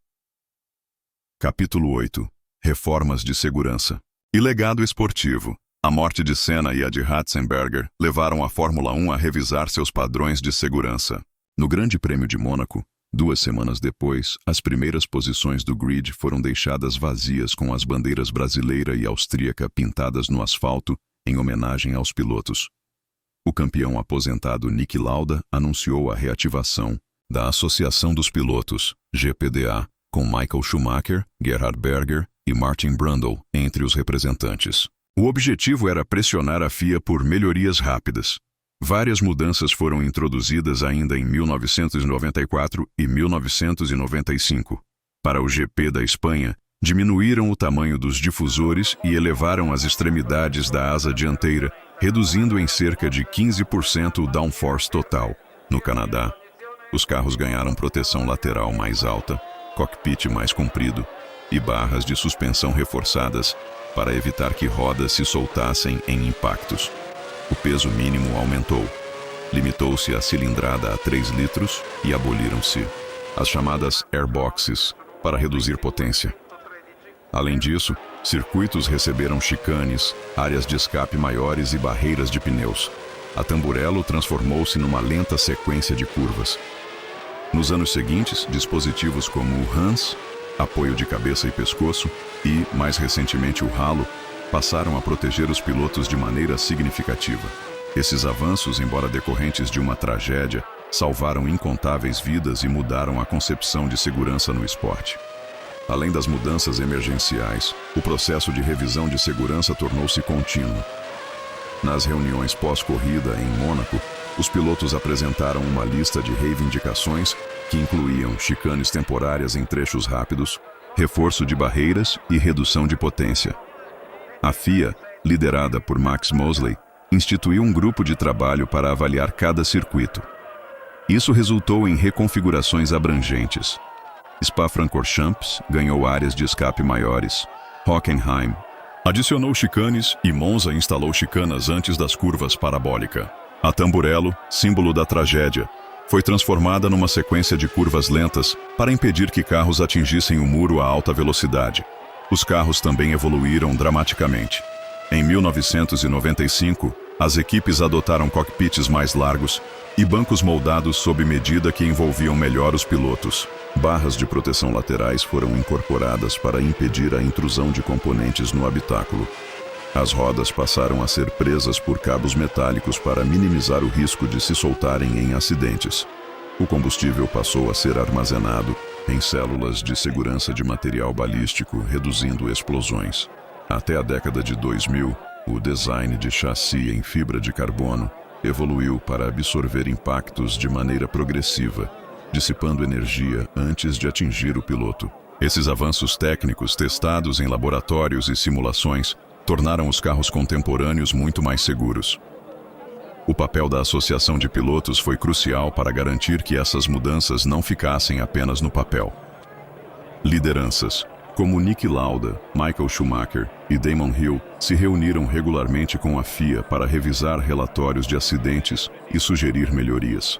Capítulo 8. Reformas de segurança. E legado esportivo. A morte de Senna e a de Ratzenberger levaram a Fórmula 1 a revisar seus padrões de segurança. No Grande Prêmio de Mônaco, 2 semanas depois, as primeiras posições do grid foram deixadas vazias com as bandeiras brasileira e austríaca pintadas no asfalto em homenagem aos pilotos. O campeão aposentado Niki Lauda anunciou a reativação da Associação dos Pilotos, GPDA, com Michael Schumacher, Gerhard Berger e Martin Brundle entre os representantes. O objetivo era pressionar a FIA por melhorias rápidas. Várias mudanças foram introduzidas ainda em 1994 e 1995. Para o GP da Espanha, diminuíram o tamanho dos difusores e elevaram as extremidades da asa dianteira, reduzindo em cerca de 15% o downforce total. No Canadá, os carros ganharam proteção lateral mais alta, cockpit mais comprido e barras de suspensão reforçadas para evitar que rodas se soltassem em impactos. O peso mínimo aumentou. Limitou-se a cilindrada a 3 litros e aboliram-se as chamadas airboxes para reduzir potência. Além disso, circuitos receberam chicanes, áreas de escape maiores e barreiras de pneus. A Tamburello transformou-se numa lenta sequência de curvas. Nos anos seguintes, dispositivos como o Hans, apoio de cabeça e pescoço, e, mais recentemente, o halo, passaram a proteger os pilotos de maneira significativa. Esses avanços, embora decorrentes de uma tragédia, salvaram incontáveis vidas e mudaram a concepção de segurança no esporte. Além das mudanças emergenciais, o processo de revisão de segurança tornou-se contínuo. Nas reuniões pós-corrida em Mônaco, os pilotos apresentaram uma lista de reivindicações que incluíam chicanes temporárias em trechos rápidos, reforço de barreiras e redução de potência. A FIA, liderada por Max Mosley, instituiu um grupo de trabalho para avaliar cada circuito. Isso resultou em reconfigurações abrangentes. Spa-Francorchamps ganhou áreas de escape maiores. Hockenheim adicionou chicanes e Monza instalou chicanas antes das curvas parabólica. A Tamburello, símbolo da tragédia, foi transformada numa sequência de curvas lentas para impedir que carros atingissem o muro a alta velocidade. Os carros também evoluíram dramaticamente. Em 1995, as equipes adotaram cockpits mais largos e bancos moldados sob medida que envolviam melhor os pilotos. Barras de proteção laterais foram incorporadas para impedir a intrusão de componentes no habitáculo. As rodas passaram a ser presas por cabos metálicos para minimizar o risco de se soltarem em acidentes. O combustível passou a ser armazenado em células de segurança de material balístico, reduzindo explosões. Até a década de 2000, o design de chassi em fibra de carbono evoluiu para absorver impactos de maneira progressiva, dissipando energia antes de atingir o piloto. Esses avanços técnicos testados em laboratórios e simulações tornaram os carros contemporâneos muito mais seguros. O papel da Associação de Pilotos foi crucial para garantir que essas mudanças não ficassem apenas no papel. Lideranças, como Niki Lauda, Michael Schumacher e Damon Hill, se reuniram regularmente com a FIA para revisar relatórios de acidentes e sugerir melhorias.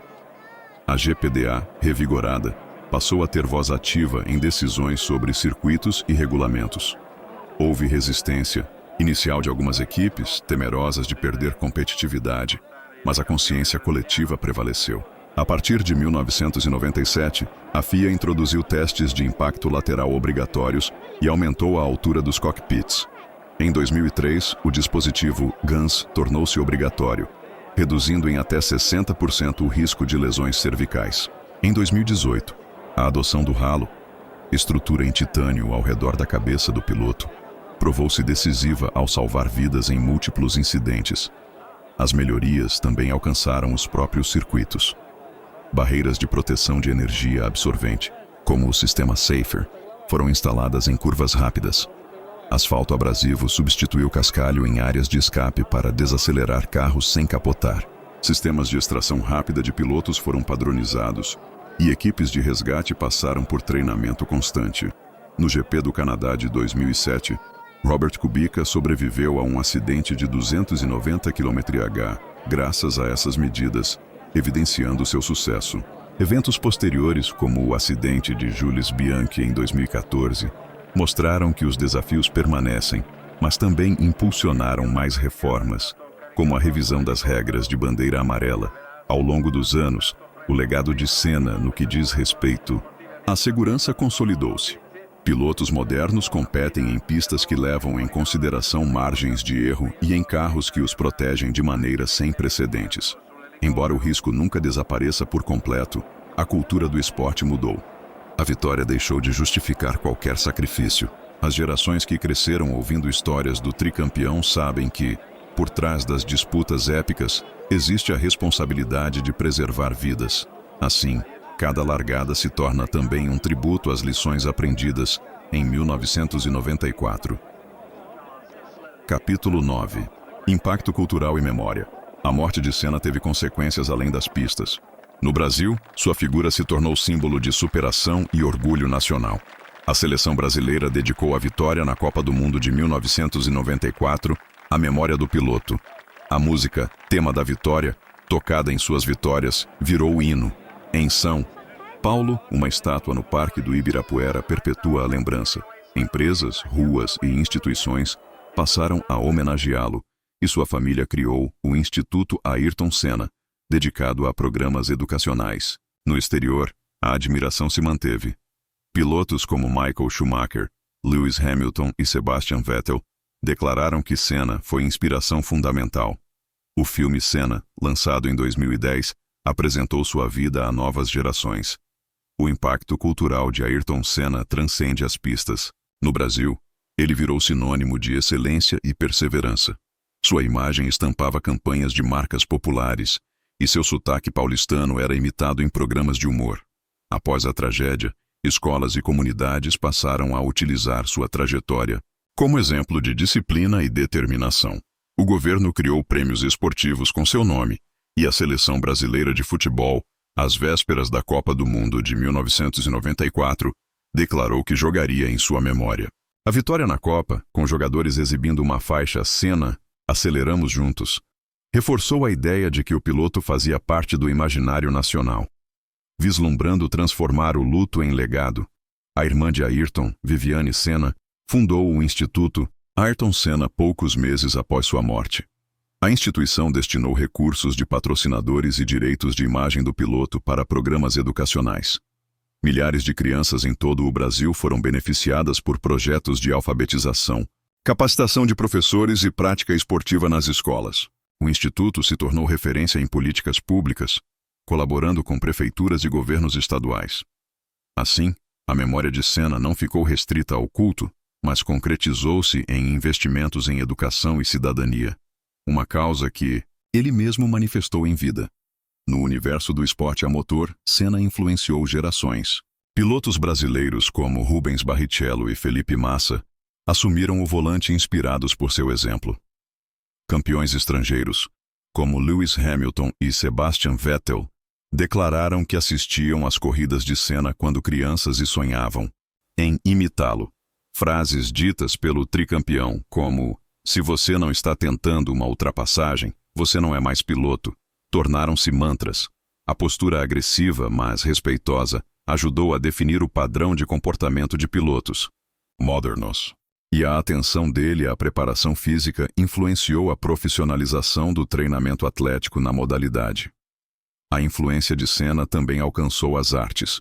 A GPDA, revigorada, passou a ter voz ativa em decisões sobre circuitos e regulamentos. Houve resistência inicial de algumas equipes, temerosas de perder competitividade, mas a consciência coletiva prevaleceu. A partir de 1997, a FIA introduziu testes de impacto lateral obrigatórios e aumentou a altura dos cockpits. Em 2003, o dispositivo GANS tornou-se obrigatório, reduzindo em até 60% o risco de lesões cervicais. Em 2018, a adoção do halo, estrutura em titânio ao redor da cabeça do piloto, provou-se decisiva ao salvar vidas em múltiplos incidentes. As melhorias também alcançaram os próprios circuitos. Barreiras de proteção de energia absorvente, como o sistema SAFER, foram instaladas em curvas rápidas. Asfalto abrasivo substituiu cascalho em áreas de escape para desacelerar carros sem capotar. Sistemas de extração rápida de pilotos foram padronizados e equipes de resgate passaram por treinamento constante. No GP do Canadá de 2007, Robert Kubica sobreviveu a um acidente de 290 km/h, graças a essas medidas, evidenciando seu sucesso. Eventos posteriores, como o acidente de Jules Bianchi em 2014, mostraram que os desafios permanecem, mas também impulsionaram mais reformas, como a revisão das regras de bandeira amarela. Ao longo dos anos, o legado de Senna no que diz respeito à segurança consolidou-se. Pilotos modernos competem em pistas que levam em consideração margens de erro e em carros que os protegem de maneira sem precedentes. Embora o risco nunca desapareça por completo, a cultura do esporte mudou. A vitória deixou de justificar qualquer sacrifício. As gerações que cresceram ouvindo histórias do tricampeão sabem que, por trás das disputas épicas, existe a responsabilidade de preservar vidas. Assim, cada largada se torna também um tributo às lições aprendidas em 1994. Capítulo 9. Impacto cultural e memória. A morte de Senna teve consequências além das pistas. No Brasil, sua figura se tornou símbolo de superação e orgulho nacional. A seleção brasileira dedicou a vitória na Copa do Mundo de 1994 à memória do piloto. A música, tema da vitória, tocada em suas vitórias, virou o hino. Em São Paulo, uma estátua no Parque do Ibirapuera perpetua a lembrança. Empresas, ruas e instituições passaram a homenageá-lo, e sua família criou o Instituto Ayrton Senna, dedicado a programas educacionais. No exterior, a admiração se manteve. Pilotos como Michael Schumacher, Lewis Hamilton e Sebastian Vettel declararam que Senna foi inspiração fundamental. O filme Senna, lançado em 2010, apresentou sua vida a novas gerações. O impacto cultural de Ayrton Senna transcende as pistas. No Brasil, ele virou sinônimo de excelência e perseverança. Sua imagem estampava campanhas de marcas populares, e seu sotaque paulistano era imitado em programas de humor. Após a tragédia, escolas e comunidades passaram a utilizar sua trajetória como exemplo de disciplina e determinação. O governo criou prêmios esportivos com seu nome, e a seleção brasileira de futebol, às vésperas da Copa do Mundo de 1994, declarou que jogaria em sua memória. A vitória na Copa, com jogadores exibindo uma faixa Senna, Aceleramos Juntos, reforçou a ideia de que o piloto fazia parte do imaginário nacional. Vislumbrando transformar o luto em legado, a irmã de Ayrton, Viviane Senna, fundou o Instituto Ayrton Senna poucos meses após sua morte. A instituição destinou recursos de patrocinadores e direitos de imagem do piloto para programas educacionais. Milhares de crianças em todo o Brasil foram beneficiadas por projetos de alfabetização, capacitação de professores e prática esportiva nas escolas. O Instituto se tornou referência em políticas públicas, colaborando com prefeituras e governos estaduais. Assim, a memória de Senna não ficou restrita ao culto, mas concretizou-se em investimentos em educação e cidadania, uma causa que ele mesmo manifestou em vida. No universo do esporte a motor, Senna influenciou gerações. Pilotos brasileiros como Rubens Barrichello e Felipe Massa assumiram o volante inspirados por seu exemplo. Campeões estrangeiros, como Lewis Hamilton e Sebastian Vettel, declararam que assistiam às corridas de Senna quando crianças e sonhavam em imitá-lo. Frases ditas pelo tricampeão, como "se você não está tentando uma ultrapassagem, você não é mais piloto", tornaram-se mantras. A postura agressiva, mas respeitosa, ajudou a definir o padrão de comportamento de pilotos modernos. E a atenção dele à preparação física influenciou a profissionalização do treinamento atlético na modalidade. A influência de Senna também alcançou as artes.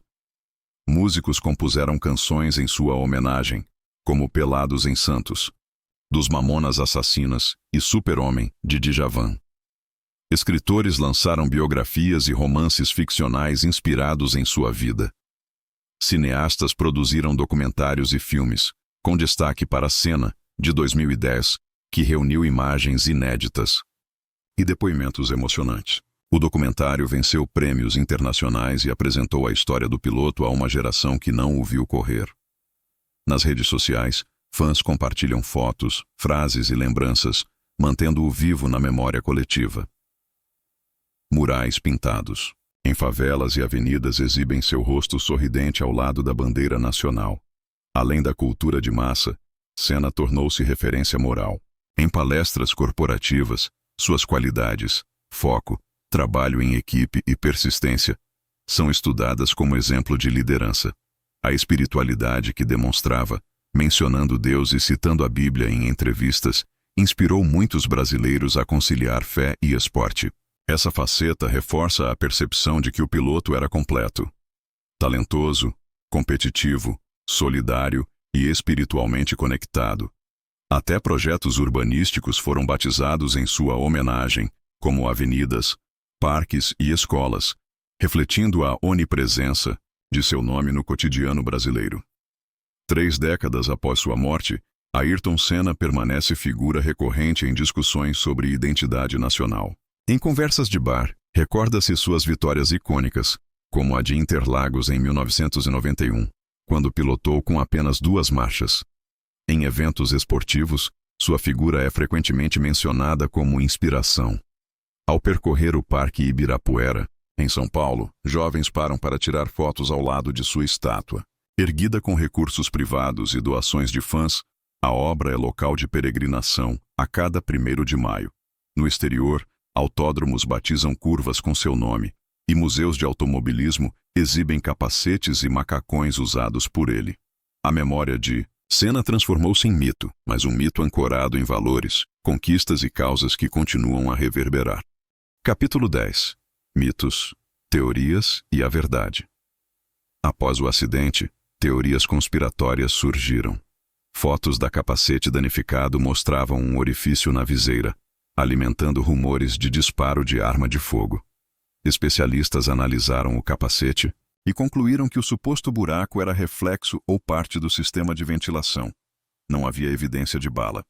Músicos compuseram canções em sua homenagem, como Pelados em Santos, dos Mamonas Assassinas e Super-Homem, de Djavan. Escritores lançaram biografias e romances ficcionais inspirados em sua vida. Cineastas produziram documentários e filmes, com destaque para Senna, de 2010, que reuniu imagens inéditas e depoimentos emocionantes. O documentário venceu prêmios internacionais e apresentou a história do piloto a uma geração que não o viu correr. Nas redes sociais, Fãs compartilham fotos, frases e lembranças, mantendo-o vivo na memória coletiva. Murais pintados. Em favelas e avenidas exibem seu rosto sorridente ao lado da bandeira nacional. Além da cultura de massa, Senna tornou-se referência moral. Em palestras corporativas, suas qualidades, foco, trabalho em equipe e persistência são estudadas como exemplo de liderança. A espiritualidade que demonstrava, mencionando Deus e citando a Bíblia em entrevistas, inspirou muitos brasileiros a conciliar fé e esporte. Essa faceta reforça a percepção de que o piloto era completo. Talentoso, competitivo, solidário e espiritualmente conectado. Até projetos urbanísticos foram batizados em sua homenagem, como avenidas, parques e escolas, refletindo a onipresença de seu nome no cotidiano brasileiro. 3 décadas após sua morte, Ayrton Senna permanece figura recorrente em discussões sobre identidade nacional. Em conversas de bar, recorda-se suas vitórias icônicas, como a de Interlagos em 1991, quando pilotou com apenas 2 marchas. Em eventos esportivos, sua figura é frequentemente mencionada como inspiração. Ao percorrer o Parque Ibirapuera, em São Paulo, jovens param para tirar fotos ao lado de sua estátua. Erguida com recursos privados e doações de fãs, a obra é local de peregrinação a cada 1º de maio. No exterior, autódromos batizam curvas com seu nome, e museus de automobilismo exibem capacetes e macacões usados por ele. A memória de Senna transformou-se em mito, mas um mito ancorado em valores, conquistas e causas que continuam a reverberar. Capítulo 10. Mitos, teorias e a verdade. Após o acidente, teorias conspiratórias surgiram. Fotos da capacete danificado mostravam um orifício na viseira, alimentando rumores de disparo de arma de fogo. Especialistas analisaram o capacete e concluíram que o suposto buraco era reflexo ou parte do sistema de ventilação. Não havia evidência de bala.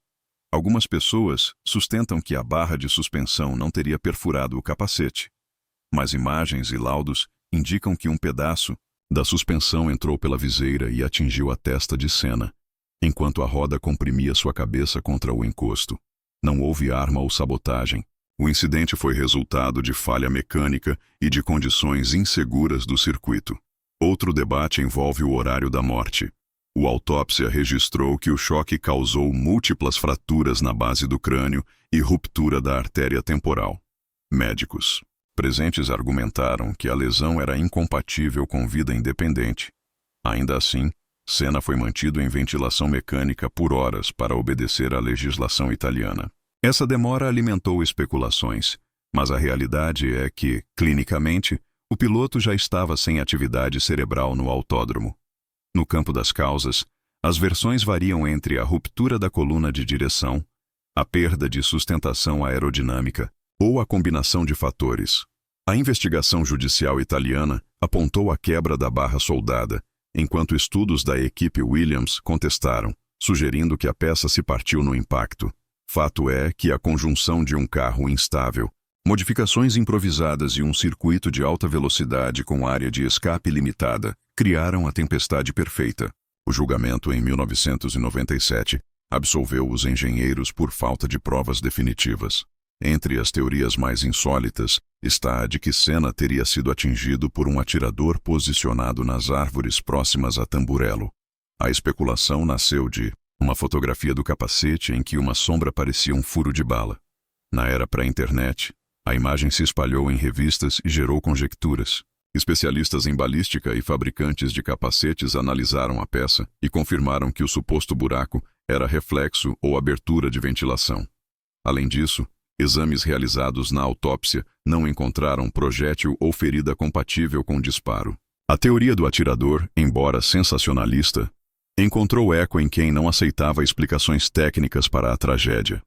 Algumas pessoas sustentam que a barra de suspensão não teria perfurado o capacete, mas imagens e laudos indicam que um pedaço da suspensão entrou pela viseira e atingiu a testa de Senna, enquanto a roda comprimia sua cabeça contra o encosto. Não houve arma ou sabotagem. O incidente foi resultado de falha mecânica e de condições inseguras do circuito. Outro debate envolve o horário da morte. A autópsia registrou que o choque causou múltiplas fraturas na base do crânio e ruptura da artéria temporal. Médicos presentes argumentaram que a lesão era incompatível com vida independente. Ainda assim, Senna foi mantido em ventilação mecânica por horas para obedecer à legislação italiana. Essa demora alimentou especulações, mas a realidade é que, clinicamente, o piloto já estava sem atividade cerebral no autódromo. No campo das causas, as versões variam entre a ruptura da coluna de direção, a perda de sustentação aerodinâmica ou a combinação de fatores. A investigação judicial italiana apontou a quebra da barra soldada, enquanto estudos da equipe Williams contestaram, sugerindo que a peça se partiu no impacto. Fato é que a conjunção de um carro instável, modificações improvisadas e um circuito de alta velocidade com área de escape limitada criaram a tempestade perfeita. O julgamento em 1997 absolveu os engenheiros por falta de provas definitivas. Entre as teorias mais insólitas está a de que Senna teria sido atingido por um atirador posicionado nas árvores próximas a Tamburello. A especulação nasceu de uma fotografia do capacete em que uma sombra parecia um furo de bala. Na era pré-internet, a imagem se espalhou em revistas e gerou conjecturas. Especialistas em balística e fabricantes de capacetes analisaram a peça e confirmaram que o suposto buraco era reflexo ou abertura de ventilação. Além disso, exames realizados na autópsia não encontraram projétil ou ferida compatível com disparo. A teoria do atirador, embora sensacionalista, encontrou eco em quem não aceitava explicações técnicas para a tragédia.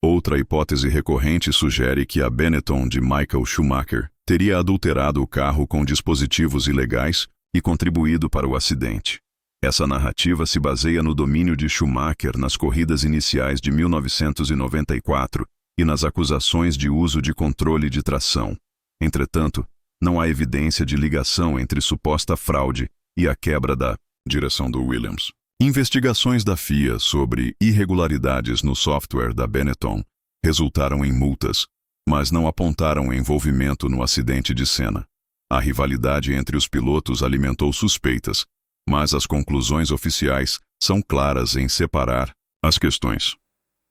Outra hipótese recorrente sugere que a Benetton de Michael Schumacher teria adulterado o carro com dispositivos ilegais e contribuído para o acidente. Essa narrativa se baseia no domínio de Schumacher nas corridas iniciais de 1994 e nas acusações de uso de controle de tração. Entretanto, não há evidência de ligação entre suposta fraude e a quebra da direção do Williams. Investigações da FIA sobre irregularidades no software da Benetton resultaram em multas, mas não apontaram envolvimento no acidente de Senna. A rivalidade entre os pilotos alimentou suspeitas, mas as conclusões oficiais são claras em separar as questões.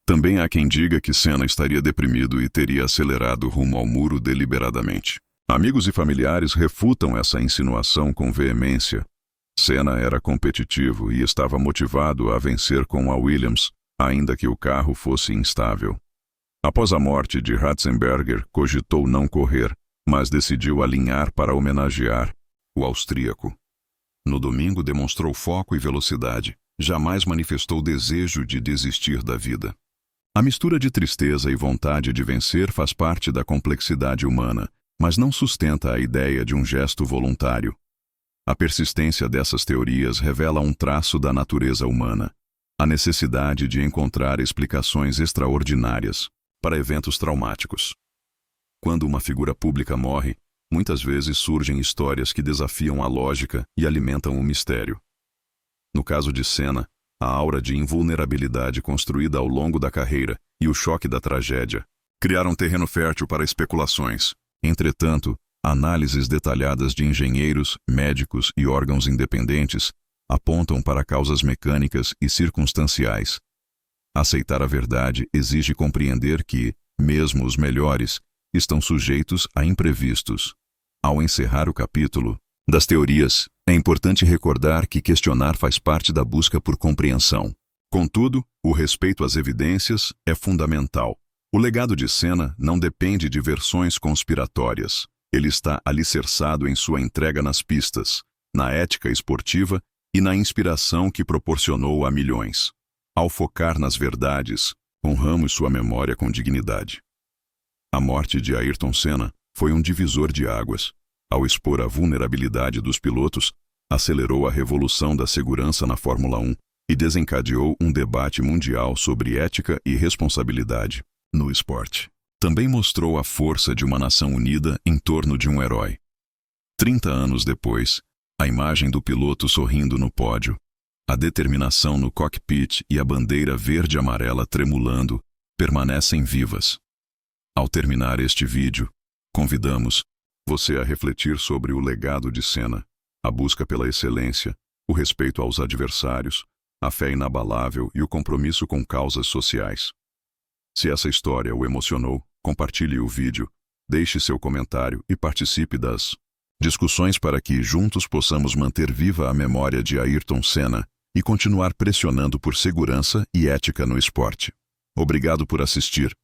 Também há quem diga que Senna estaria deprimido e teria acelerado rumo ao muro deliberadamente. Amigos e familiares refutam essa insinuação com veemência. Senna era competitivo e estava motivado a vencer com a Williams, ainda que o carro fosse instável. Após a morte de Ratzenberger, cogitou não correr, mas decidiu alinhar para homenagear o austríaco. No domingo demonstrou foco e velocidade, jamais manifestou desejo de desistir da vida. A mistura de tristeza e vontade de vencer faz parte da complexidade humana, mas não sustenta a ideia de um gesto voluntário. A persistência dessas teorias revela um traço da natureza humana, a necessidade de encontrar explicações extraordinárias para eventos traumáticos. Quando uma figura pública morre, muitas vezes surgem histórias que desafiam a lógica e alimentam o mistério. No caso de Senna, a aura de invulnerabilidade construída ao longo da carreira e o choque da tragédia criaram terreno fértil para especulações. Entretanto, análises detalhadas de engenheiros, médicos e órgãos independentes apontam para causas mecânicas e circunstanciais. Aceitar a verdade exige compreender que, mesmo os melhores, estão sujeitos a imprevistos. Ao encerrar o capítulo das teorias, é importante recordar que questionar faz parte da busca por compreensão. Contudo, o respeito às evidências é fundamental. O legado de Senna não depende de versões conspiratórias. Ele está alicerçado em sua entrega nas pistas, na ética esportiva e na inspiração que proporcionou a milhões. Ao focar nas verdades, honramos sua memória com dignidade. A morte de Ayrton Senna foi um divisor de águas. Ao expor a vulnerabilidade dos pilotos, acelerou a revolução da segurança na Fórmula 1 e desencadeou um debate mundial sobre ética e responsabilidade no esporte. Também mostrou a força de uma nação unida em torno de um herói. 30 anos depois, a imagem do piloto sorrindo no pódio, a determinação no cockpit e a bandeira verde-amarela tremulando permanecem vivas. Ao terminar este vídeo, convidamos você a refletir sobre o legado de Senna, a busca pela excelência, o respeito aos adversários, a fé inabalável e o compromisso com causas sociais. Se essa história o emocionou, compartilhe o vídeo, deixe seu comentário e participe das discussões para que juntos possamos manter viva a memória de Ayrton Senna e continuar pressionando por segurança e ética no esporte. Obrigado por assistir.